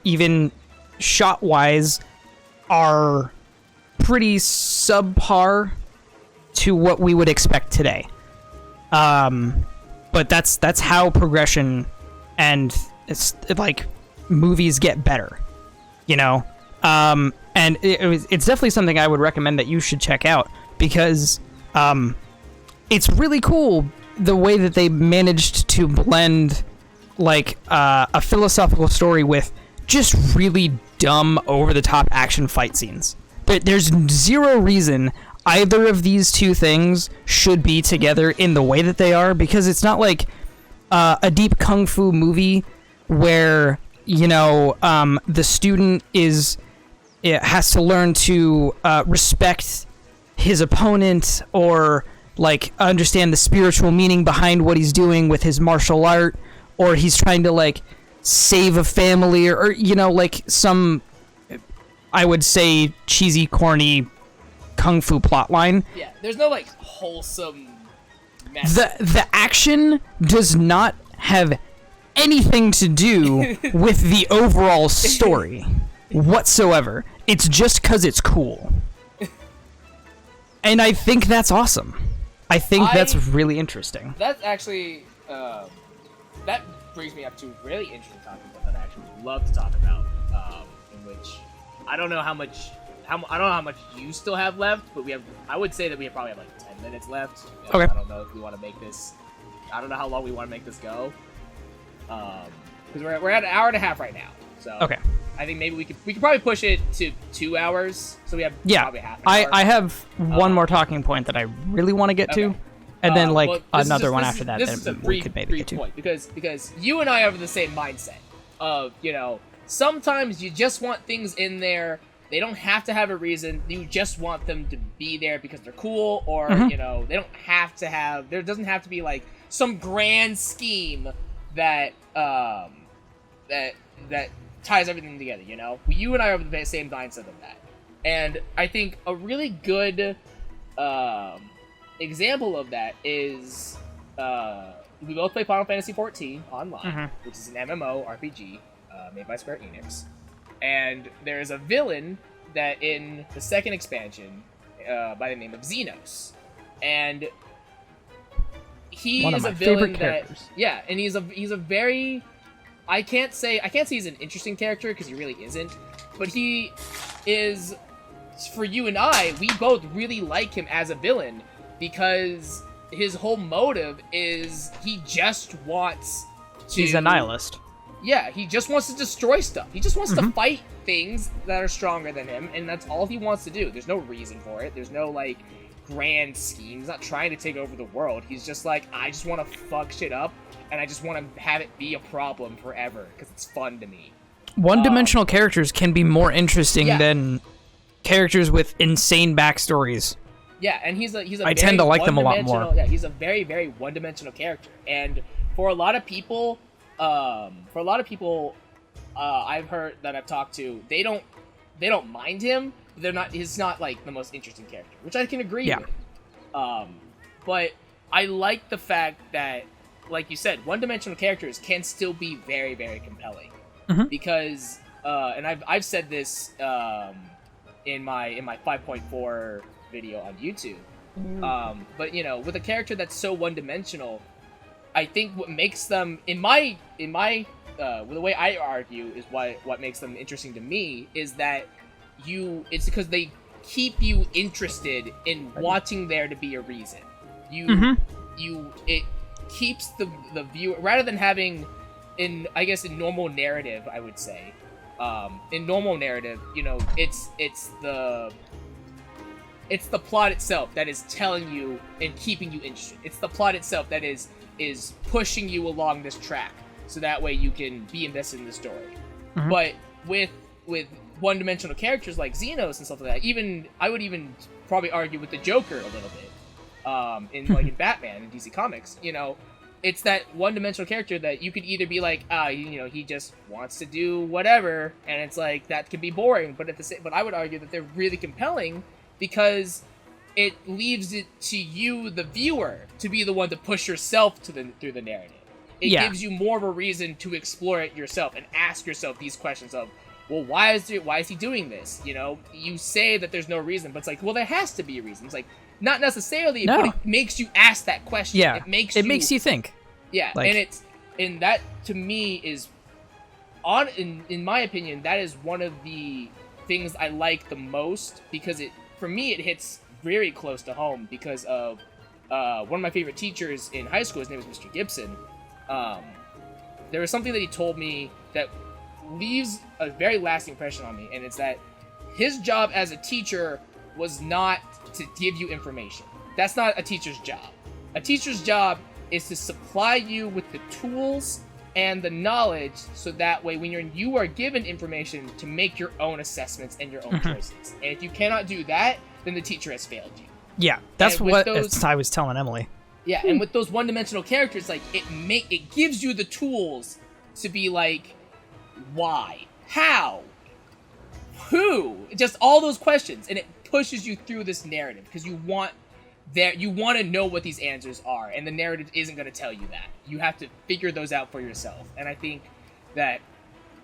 even shot-wise, are pretty subpar to what we would expect today. But that's how progression and it's like movies get better, and it's definitely something I would recommend that you should check out, because it's really cool the way that they managed to blend like a philosophical story with just really dumb, over-the-top action fight scenes. But there's zero reason either of these two things should be together in the way that they are, because it's not like a deep kung fu movie where, the student has to learn to respect his opponent, or like understand the spiritual meaning behind what he's doing with his martial art, or he's trying to like save a family, or like some, I would say, cheesy, corny kung fu plotline.
Yeah, there's no like wholesome message.
The action does not have anything to do with the overall story whatsoever. It's just because it's cool. And I think that's awesome. I think that's really interesting.
That's actually, that brings me up to a really interesting topic that I actually would love to talk about, in which I don't know how much you still have left, but I would say that we probably have like 10 minutes left.
Okay.
I don't know if we want to make this, I don't know how long we want to make this go. Because we're at an hour and a half right now. So
Okay.
I think maybe we could probably push it to 2 hours, so we have probably half an hour.
I have one more talking point that I really want to get to, and then another one after that we could maybe get to.
Point, because you and I have the same mindset of, sometimes you just want things in there. They don't have to have a reason. You just want them to be there because they're cool, or they don't have to have. There doesn't have to be like some grand scheme that that ties everything together. You and I have the same mindset of that, and I think a really good example of that is we both play Final Fantasy XIV online, which is an MMO RPG made by Square Enix. And there's a villain that in the second expansion by the name of Xenos, and he
one
is
of my
a villain
favorite characters.
And he's a very I can't say he's an interesting character because he really isn't, but he is, for you and I, we both really like him as a villain because his whole motive is he just wants to.
He's a nihilist.
Yeah, he just wants to destroy stuff. He just wants to fight things that are stronger than him, and that's all he wants to do. There's no reason for it. There's no, like, grand scheme. He's not trying to take over the world. He's just like, I just want to fuck shit up, and I just want to have it be a problem forever, because it's fun to me.
One-dimensional characters can be more interesting than characters with insane backstories.
Yeah, and he's a
I tend to like them a lot more.
Yeah, he's a very, very one-dimensional character, and for a lot of people... I've heard that I've talked to, they don't mind him. He's not like the most interesting character, which I can agree with. But I like the fact that, like you said, one-dimensional characters can still be very, very compelling because, and I've said this in my 5.4 video on YouTube. But with a character that's so one-dimensional, I think what makes them, in my the way I argue is what makes them interesting to me is that it's because they keep you interested in wanting there to be a reason. It keeps the viewer, rather than having in normal narrative, I would say, in normal narrative, it's the plot itself that is telling you and keeping you interested. It's the plot itself that is pushing you along this track, so that way you can be invested in the story. But with one-dimensional characters like Xenos and stuff like that, I would even probably argue with the Joker a little bit, in Batman and DC Comics, it's that one-dimensional character that you could either be like, he just wants to do whatever, and it's like that can be boring, but but I would argue that they're really compelling because it leaves it to you, the viewer, to be the one to push yourself through the narrative. It gives you more of a reason to explore it yourself and ask yourself these questions of, well, why is he doing this? You say that there's no reason, but it's like, well, there has to be a reason. It's like, not necessarily, but it makes you ask that question.
Yeah,
it makes
you think.
Yeah, and that to me is, in my opinion, that is one of the things I like the most, because for me it hits very close to home because of one of my favorite teachers in high school. His name is Mr. Gibson. there was something that he told me that leaves a very lasting impression on me, and it's that his job as a teacher was not to give you information. That's not a teacher's job. A teacher's job is to supply you with the tools and the knowledge, so that way when you are given information to make your own assessments and your own choices. And if you cannot do that, then the teacher has failed you.
Yeah, that's what I was telling Emily.
Yeah, and with those one-dimensional characters, like, it gives you the tools to be like, why? How? Who? Just all those questions, and it pushes you through this narrative because you want to know what these answers are, and the narrative isn't going to tell you that. You have to figure those out for yourself, and I think that,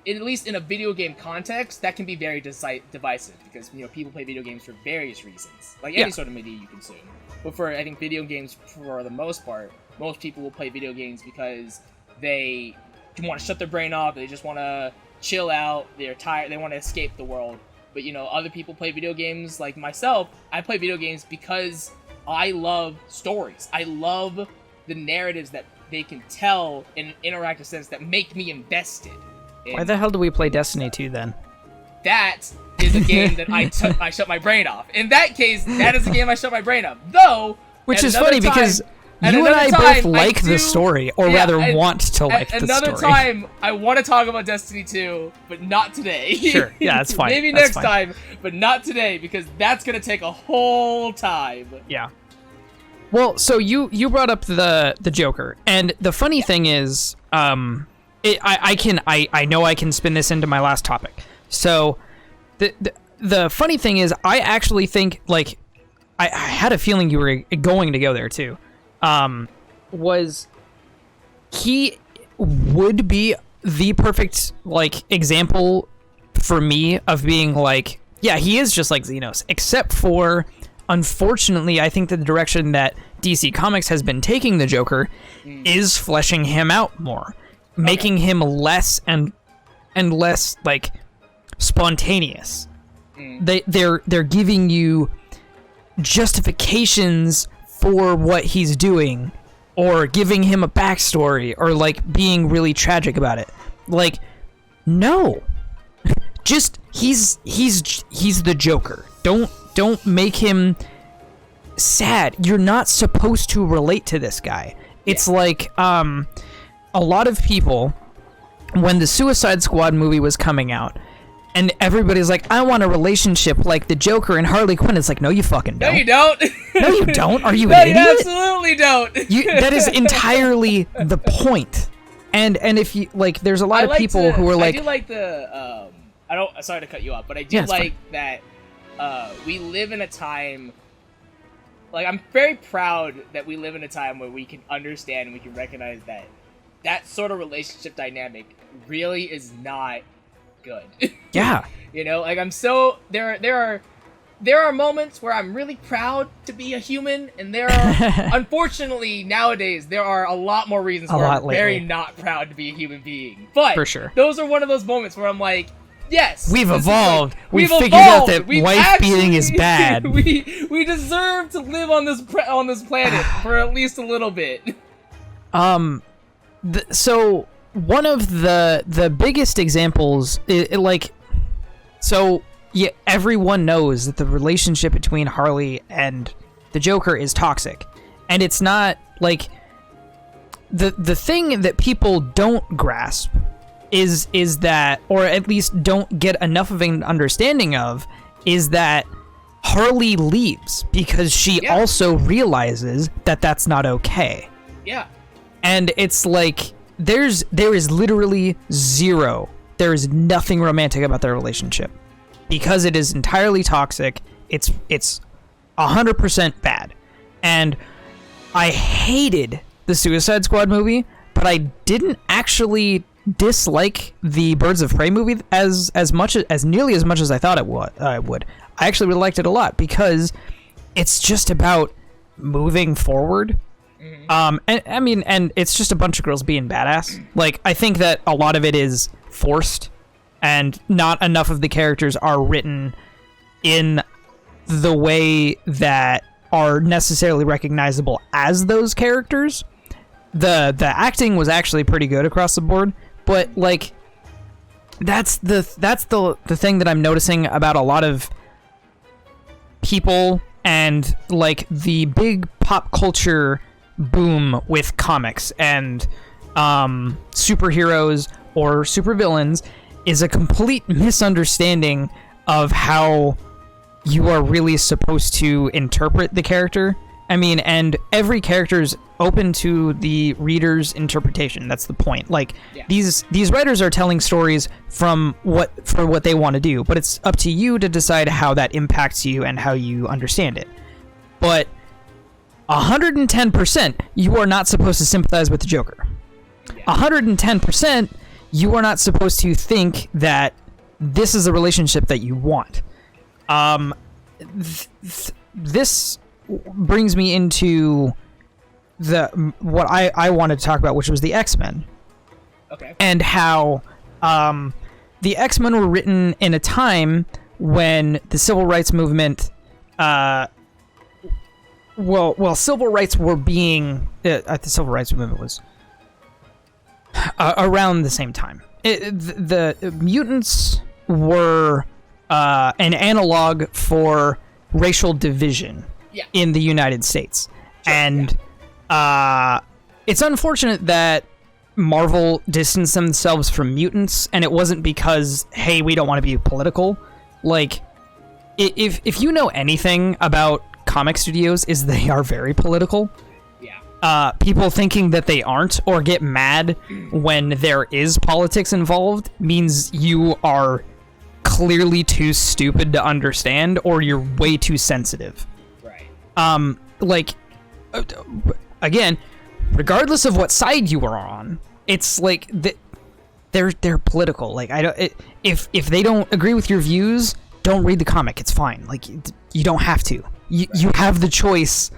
at least in a video game context, that can be very divisive because, you know, people play video games for various reasons, like any sort of media you consume. But for, I think, video games, for the most part, most people will play video games because they want to shut their brain off, they just want to chill out, they're tired, they want to escape the world. But, you know, other people play video games, like myself, I play video games because I love stories. I love the narratives that they can tell in an interactive sense that make me invested.
Why the hell do we play Destiny 2 then?
That is a game that I shut my brain off. In that case, that is a game I shut my brain off. Though,
which is funny because you and I both like the story, or rather want to like the story.
Another time, I want to talk about Destiny 2, but not today.
Sure, yeah, that's fine.
Maybe next time, but not today, because that's going to take a whole time.
Yeah. Well, so you brought up the Joker, and the funny thing is, I know I can spin this into my last topic. So, the funny thing is, I actually think, like, I had a feeling you were going to go there too. Was he would be the perfect, like, example for me of being like, yeah, he is just like Xenos, except for, unfortunately, I think that the direction that DC Comics has been taking the Joker is fleshing him out more, making him less and less, like, spontaneous. They're giving you justifications for what he's doing, or giving him a backstory, or, like, being really tragic about it. Like, no, just he's the Joker. Don't make him sad. You're not supposed to relate to this guy. It's like a lot of people, when the Suicide Squad movie was coming out, and everybody's like, I want a relationship like the Joker and Harley Quinn. It's like, no, you fucking don't.
No, you don't.
No, you don't. Are you
no,
an idiot?
You absolutely don't.
That is entirely the point. And if you, like, there's a lot of people who are like,
I do like the sorry to cut you off, but I do like that we live in a time, like, I'm very proud that we live in a time where we can understand and we can recognize that sort of relationship dynamic really is not good.
Yeah.
You know, like, there are moments where I'm really proud to be a human, and there are, unfortunately, nowadays, there are a lot more reasons where I'm very not proud to be a human being. But
for sure,
those are one of those moments where I'm like, yes,
we've evolved.
Like,
we've figured out that wife beating is bad.
We deserve to live on this planet for at least a little bit.
So one of the biggest examples, everyone knows that the relationship between Harley and the Joker is toxic, and it's not like the thing that people don't grasp is that, or at least don't get enough of an understanding of, is that Harley leaves because she also realizes that that's not okay.
Yeah.
And it's like, there is literally zero. There is nothing romantic about their relationship because it is entirely toxic. It's 100% bad. And I hated the Suicide Squad movie, but I didn't actually dislike the Birds of Prey movie as nearly as much as I thought I would. I actually really liked it a lot because it's just about moving forward. And it's just a bunch of girls being badass. Like, I think that a lot of it is forced, and not enough of the characters are written in the way that are necessarily recognizable as those characters. the acting was actually pretty good across the board, but like that's the thing that I'm noticing about a lot of people and like the big pop culture boom with comics and superheroes or supervillains is a complete misunderstanding of how you are really supposed to interpret the character. I mean, and every character is open to the reader's interpretation. That's the point. Like, these writers are telling stories for what they want to do, but it's up to you to decide how that impacts you and how you understand it. But 110%, you are not supposed to sympathize with the Joker. 110%, you are not supposed to think that this is a relationship that you want. This brings me into what I wanted to talk about, which was the X-Men.
Okay.
And how the X-Men were written in a time when the civil rights movement civil rights were being the civil rights movement was around the same time. The mutants were an analog for racial division in the United States. And it's unfortunate that Marvel distanced themselves from mutants, and it wasn't because, hey, we don't want to be political. Like, if you know anything about comic studios, is they are very political. People thinking that they aren't or get mad when there is politics involved means you are clearly too stupid to understand, or you're way too sensitive.
Right.
Like, again, regardless of what side you are on, it's like they're political. Like, if they don't agree with your views, don't read the comic. It's fine. Like, you don't have to. You have the choice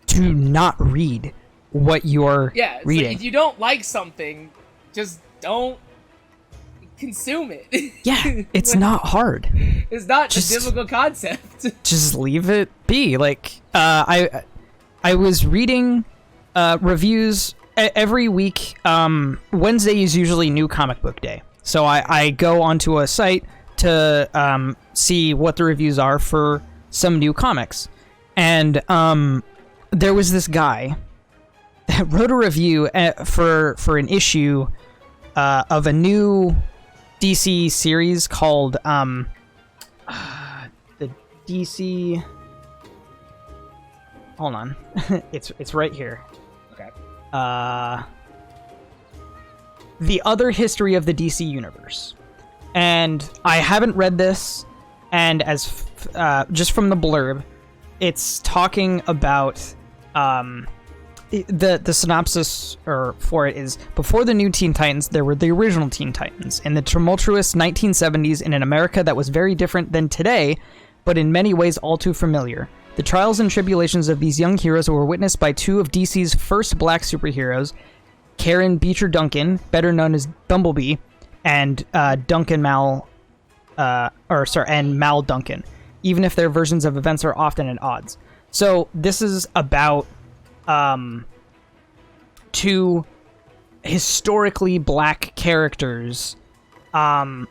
to not read what you're reading.
Like, if you don't like something, just don't consume it.
Yeah, it's not hard.
It's not a difficult concept.
Just leave it be. Like, I was reading reviews every week. Wednesday is usually New Comic Book Day, so I go onto a site to see what the reviews are for some new comics, and there was this guy that wrote a review for an issue of a new DC series called the DC. Hold on, it's right here.
Okay.
The Other History of the DC Universe, and I haven't read this, and as just from the blurb, it's talking about the synopsis for it is: before the new Teen Titans, there were the original Teen Titans in the tumultuous 1970s in an America that was very different than today, but in many ways all too familiar. The trials and tribulations of these young heroes were witnessed by two of DC's first black superheroes, Karen Beecher Duncan, better known as Bumblebee, and Mal Duncan, even if their versions of events are often at odds. So this is about two historically black characters in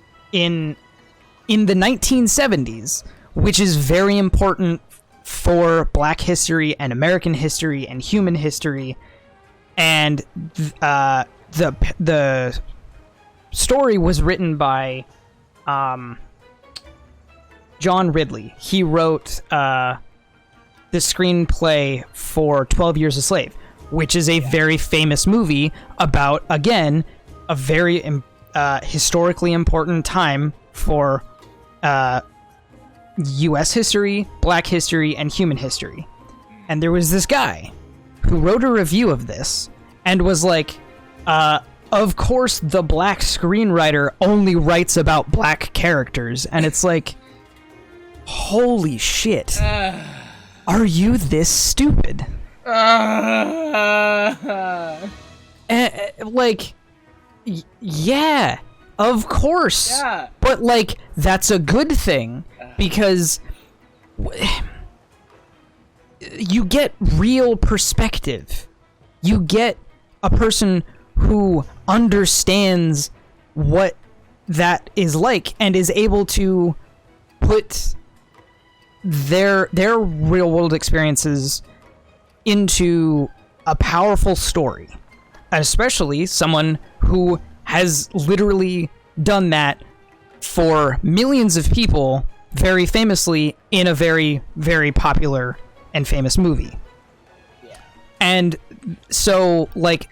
the 1970s, which is very important for black history and American history and human history. And the story was written by John Ridley. He wrote the screenplay for 12 Years a Slave, which is a very famous movie about, again, a very historically important time for U.S. history, black history, and human history. And there was this guy who wrote a review of this and was like, of course the black screenwriter only writes about black characters. And it's like, holy shit. Are you this stupid? Like, yeah, of course.
Yeah.
But, like, that's a good thing, because you get real perspective. You get a person who understands what that is like and is able to put their real world experiences into a powerful story, and especially someone who has literally done that for millions of people very famously in a very, very popular and famous movie.
Yeah.
And so, like,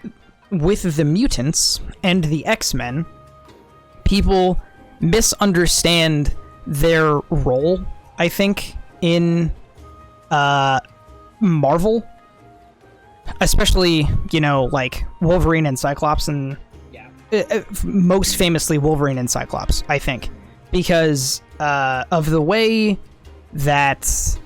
with the mutants and the X-Men, people misunderstand their role, I think, in Marvel. Especially, like, Wolverine and Cyclops, and most famously Wolverine and Cyclops, I think. Because of the way that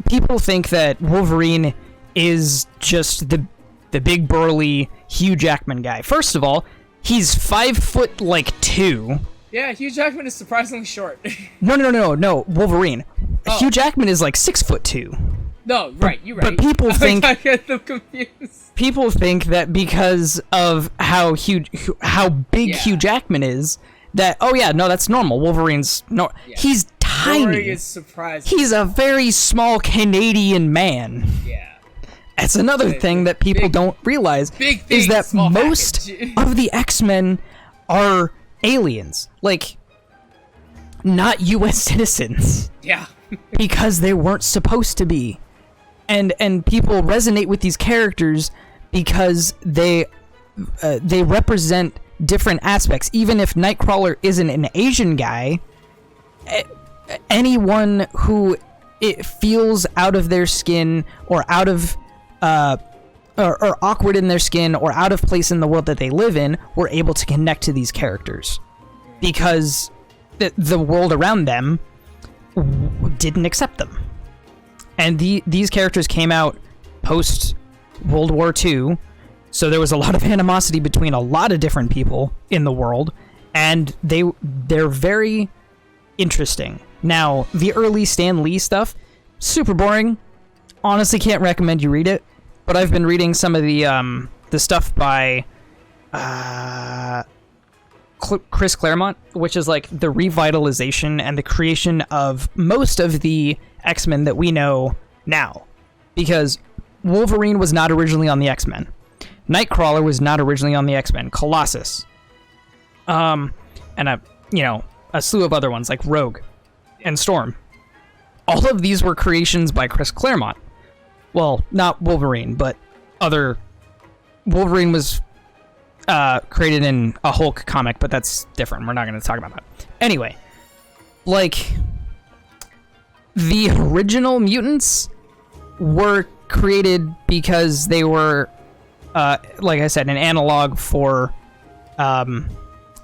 people think that Wolverine is just the big burly Hugh Jackman guy. First of all, he's 5'2".
Yeah, Hugh Jackman is surprisingly short.
No, Wolverine.
Oh.
Hugh Jackman is like 6'2".
No, right, you're right.
But people think
I get them confused.
People think that because of how big Hugh Jackman is, that that's normal. Wolverine's no, he's tiny.
Wolverine is surprising.
He's a very small Canadian man.
Yeah.
That's another thing that people don't realize is that most of the X-Men are aliens, like not U.S. citizens.
Yeah.
Because they weren't supposed to be. And people resonate with these characters because they represent different aspects. Even if Nightcrawler isn't an Asian guy, anyone who it feels out of their skin or out of or awkward in their skin or out of place in the world that they live in, were able to connect to these characters because the world around them didn't accept them. And these characters came out post World War II, so there was a lot of animosity between a lot of different people in the world, and they're very interesting. Now, the early Stan Lee stuff, super boring. Honestly, can't recommend you read it, but I've been reading some of the stuff by Chris Claremont, which is like the revitalization and the creation of most of the X-Men that we know now. Because Wolverine was not originally on the X-Men. Nightcrawler was not originally on the X-Men. Colossus. And a slew of other ones like Rogue and Storm. All of these were creations by Chris Claremont. Well, not Wolverine, but other... Wolverine was created in a Hulk comic, but that's different. We're not going to talk about that. Anyway, like, the original mutants were created because they were, like I said, an analog for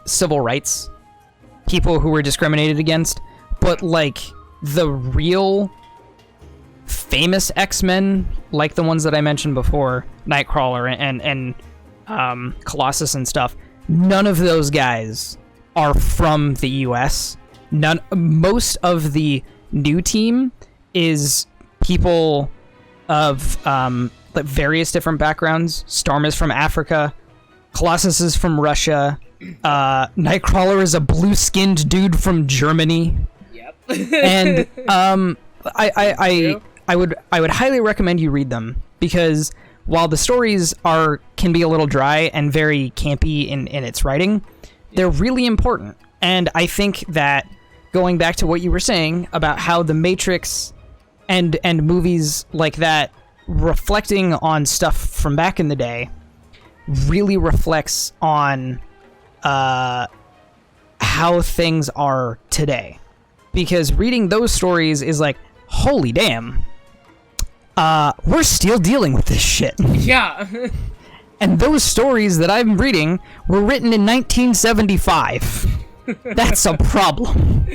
civil rights, people who were discriminated against. But, like, the real famous X-Men, like the ones that I mentioned before, Nightcrawler and Colossus and stuff, none of those guys are from the US. Most of the new team is people of like various different backgrounds. Storm is from Africa, Colossus is from Russia, Nightcrawler is a blue-skinned dude from Germany.
Yep.
And I would highly recommend you read them, because while the stories can be a little dry and very campy in its writing, they're really important. And I think that, going back to what you were saying about how The Matrix and movies like that reflecting on stuff from back in the day really reflects on how things are today. Because reading those stories is like, holy damn, we're still dealing with this shit.
Yeah.
And those stories that I'm reading were written in 1975. That's a problem.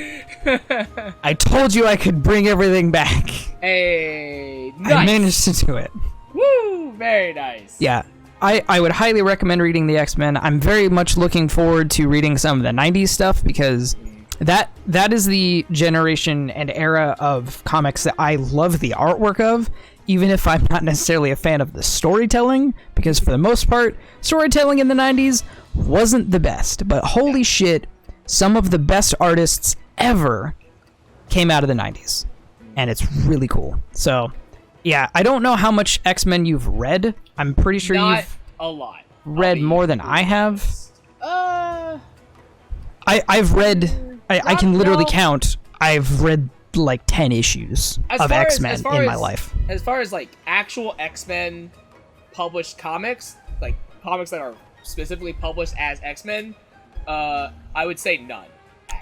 I told you I could bring everything back.
Hey, nice.
I managed to do it.
Woo, very nice.
Yeah, I would highly recommend reading the X-Men. I'm very much looking forward to reading some of the 90s stuff, because that is the generation and era of comics that I love the artwork of, even if I'm not necessarily a fan of the storytelling, because for the most part, storytelling in the 90s wasn't the best. But holy shit, some of the best artists ever came out of the 90s. And it's really cool. So, yeah, I don't know how much X-Men you've read. I'm pretty sure
Not
you've
a lot.
read more than I have. I've read... I can literally count. I've read like 10 issues of X-Men in my life.
As far as like actual X-Men published comics, like comics that are specifically published as X-Men, I would say none.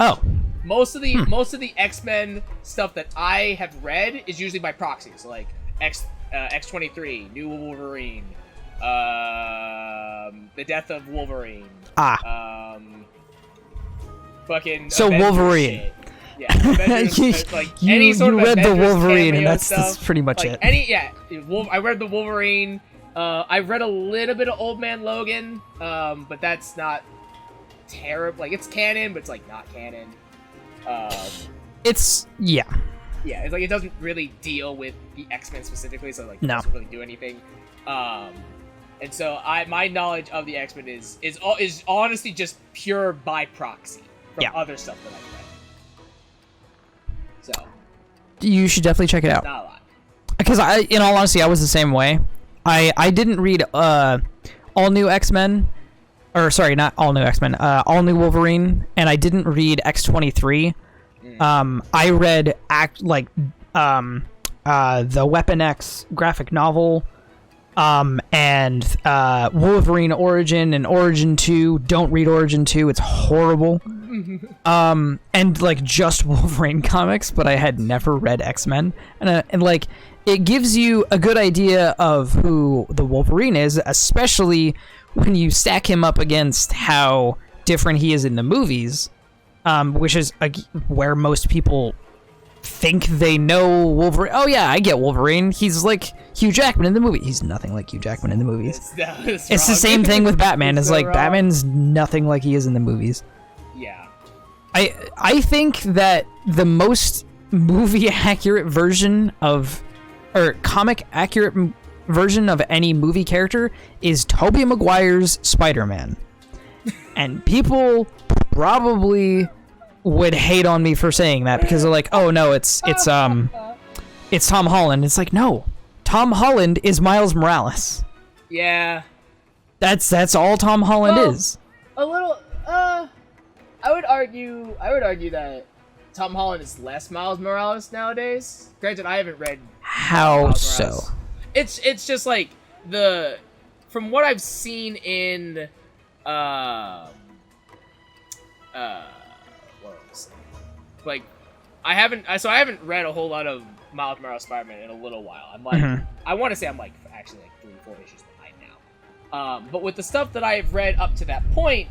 Actually.
Oh.
Most of the X-Men stuff that I have read is usually by proxy. So like X-23, New Wolverine, The Death of Wolverine. Fucking
so
Avengers
Wolverine.
Shit. Yeah, Avengers, like any sort
you
of
read the
Avengers
Wolverine, and
cameo
that's pretty much
like
it.
I read the Wolverine. I read a little bit of Old Man Logan, but that's not terrible. Like it's canon, but it's like not canon.
It's
yeah, it's like it doesn't really deal with the X-Men specifically, so like it doesn't really do anything. And so my knowledge of the X-Men is honestly just pure by proxy from other stuff that I've read. So
you should definitely check it out.
Not a lot.
Because in all honesty, I was the same way. I didn't read All New X-Men, or sorry, not All New X-Men, All New Wolverine, and I didn't read X-23. I read the Weapon X graphic novel, and Wolverine Origin and Origin 2. Don't read Origin 2; it's horrible. And like just Wolverine comics, but I had never read X-Men, and like it gives you a good idea of who the Wolverine is, especially when you stack him up against how different he is in the movies, which is where most people think they know Wolverine. Oh yeah, I get Wolverine. He's like Hugh Jackman in the movie. He's nothing like Hugh Jackman in the movies. It's the same thing with Batman. It's like Batman's nothing like he is in the movies.
Yeah.
I think that the most movie accurate version of, or comic accurate version of any movie character is Tobey Maguire's Spider-Man. And people probably would hate on me for saying that because they're like, "Oh no, it's Tom Holland." It's like, "No. Tom Holland is Miles Morales."
Yeah.
That's all Tom Holland is.
A little I would argue that Tom Holland is less Miles Morales nowadays. Granted, I haven't read
How so?
It's just like from what I've seen in what was it? Like I haven't read a whole lot of Miles Morales Spider-Man in a little while. I'm like I want to say I'm like actually like 3 or 4 issues behind now. But with the stuff that I've read up to that point,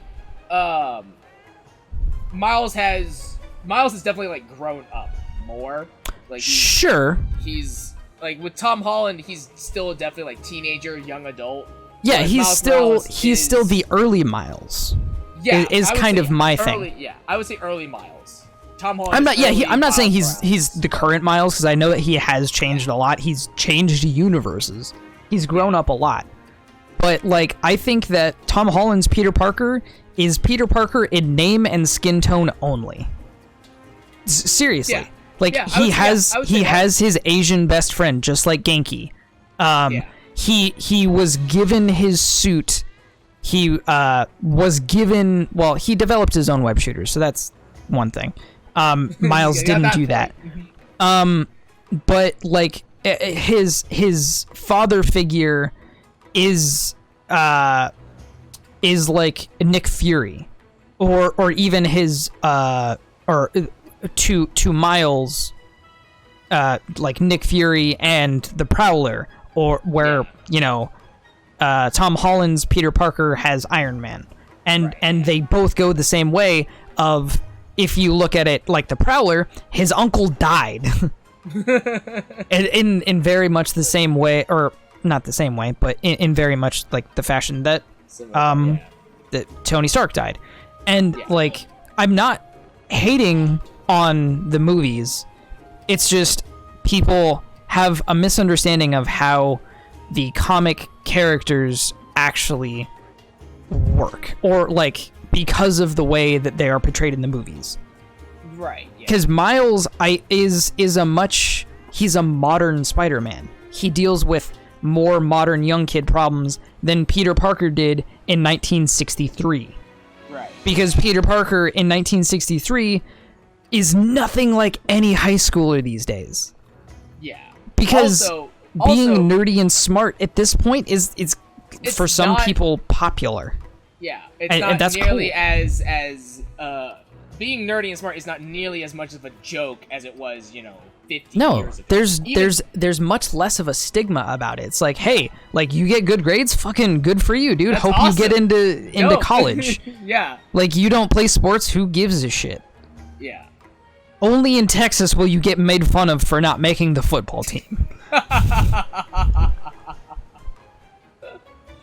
Miles has definitely like grown up more. Like he's like with Tom Holland, he's still definitely like teenager, young adult.
Yeah, he's still the early Miles.
Yeah,
is kind of my thing.
Yeah, I would say early Miles. Tom Holland.
I'm not saying he's the current Miles because I know that he has changed a lot. He's changed universes. He's grown up a lot. But like I think that Tom Holland's Peter Parker is Peter Parker in name and skin tone only. Seriously. Yeah. Like he has his Asian best friend just like Genki. He was given his suit. He was given, well, he developed his own web shooter, so that's one thing. Miles didn't do that. But like his father figure is like Nick Fury, or even his or to Miles, like Nick Fury and the Prowler, or where you know Tom Holland's Peter Parker has Iron Man, and they both go the same way. Of if you look at it like the Prowler, his uncle died, in very much the same way, or not the same way, but in very much like the fashion that that Tony Stark died. And like I'm not hating on the movies, it's just people have a misunderstanding of how the comic characters actually work, or like because of the way that they are portrayed in the movies.
Right.
Because Miles is he's a modern Spider-Man. He deals with more modern young kid problems than Peter Parker did in 1963.
Right.
Because Peter Parker in 1963 is nothing like any high schooler these days.
Yeah.
Because
also,
being nerdy and smart at this point is for some people popular.
Yeah, it's
And
not
that's
nearly
cool.
as being nerdy and smart is not nearly as much of a joke as it was, 50
No,
years ago.
there's much less of a stigma about it. It's like, hey, like you get good grades, fucking good for you, dude.
That's
Hope
awesome.
you get into college.
Yeah.
Like you don't play sports, who gives a shit?
Yeah.
Only in Texas will you get made fun of for not making the football team.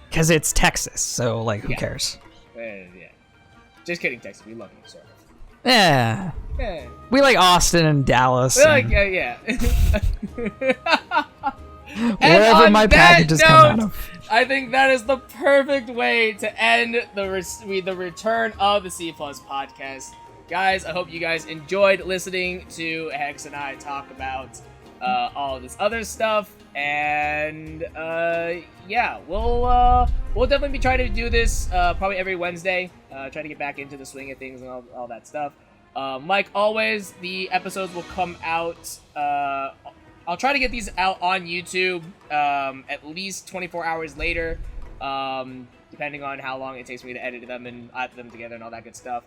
Because it's Texas, so like who cares?
Yeah. Just kidding, Texas. We love you, sir.
Yeah.
Yeah.
We like Austin and Dallas.
Well,
and
yeah.
wherever my packages come out of.
I think that is the perfect way to end the return of the C Plus podcast. Guys, I hope you guys enjoyed listening to Hex and I talk about all of this other stuff. And yeah, we'll definitely be trying to do this probably every Wednesday. Try to get back into the swing of things and all that stuff. Like always, the episodes will come out. I'll try to get these out on YouTube at least 24 hours later, depending on how long it takes me to edit them and add them together and all that good stuff.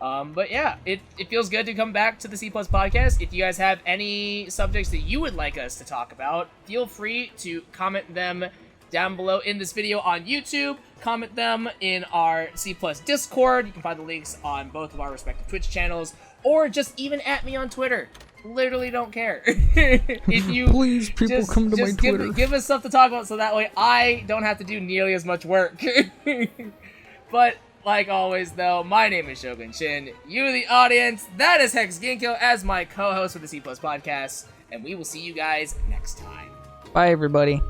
But yeah, it feels good to come back to the C Plus podcast. If you guys have any subjects that you would like us to talk about, feel free to comment them down below in this video on YouTube. Comment them in our C Plus Discord. You can find the links on both of our respective Twitch channels, or just even at me on Twitter. Literally don't care. If you
Please, people, come to my Twitter.
give us stuff to talk about, so that way I don't have to do nearly as much work. But like always, though, my name is Shogun Shin. You, the audience, that is Hex Ginkgo as my co-host for the C Plus podcast, and we will see you guys next time.
Bye, everybody.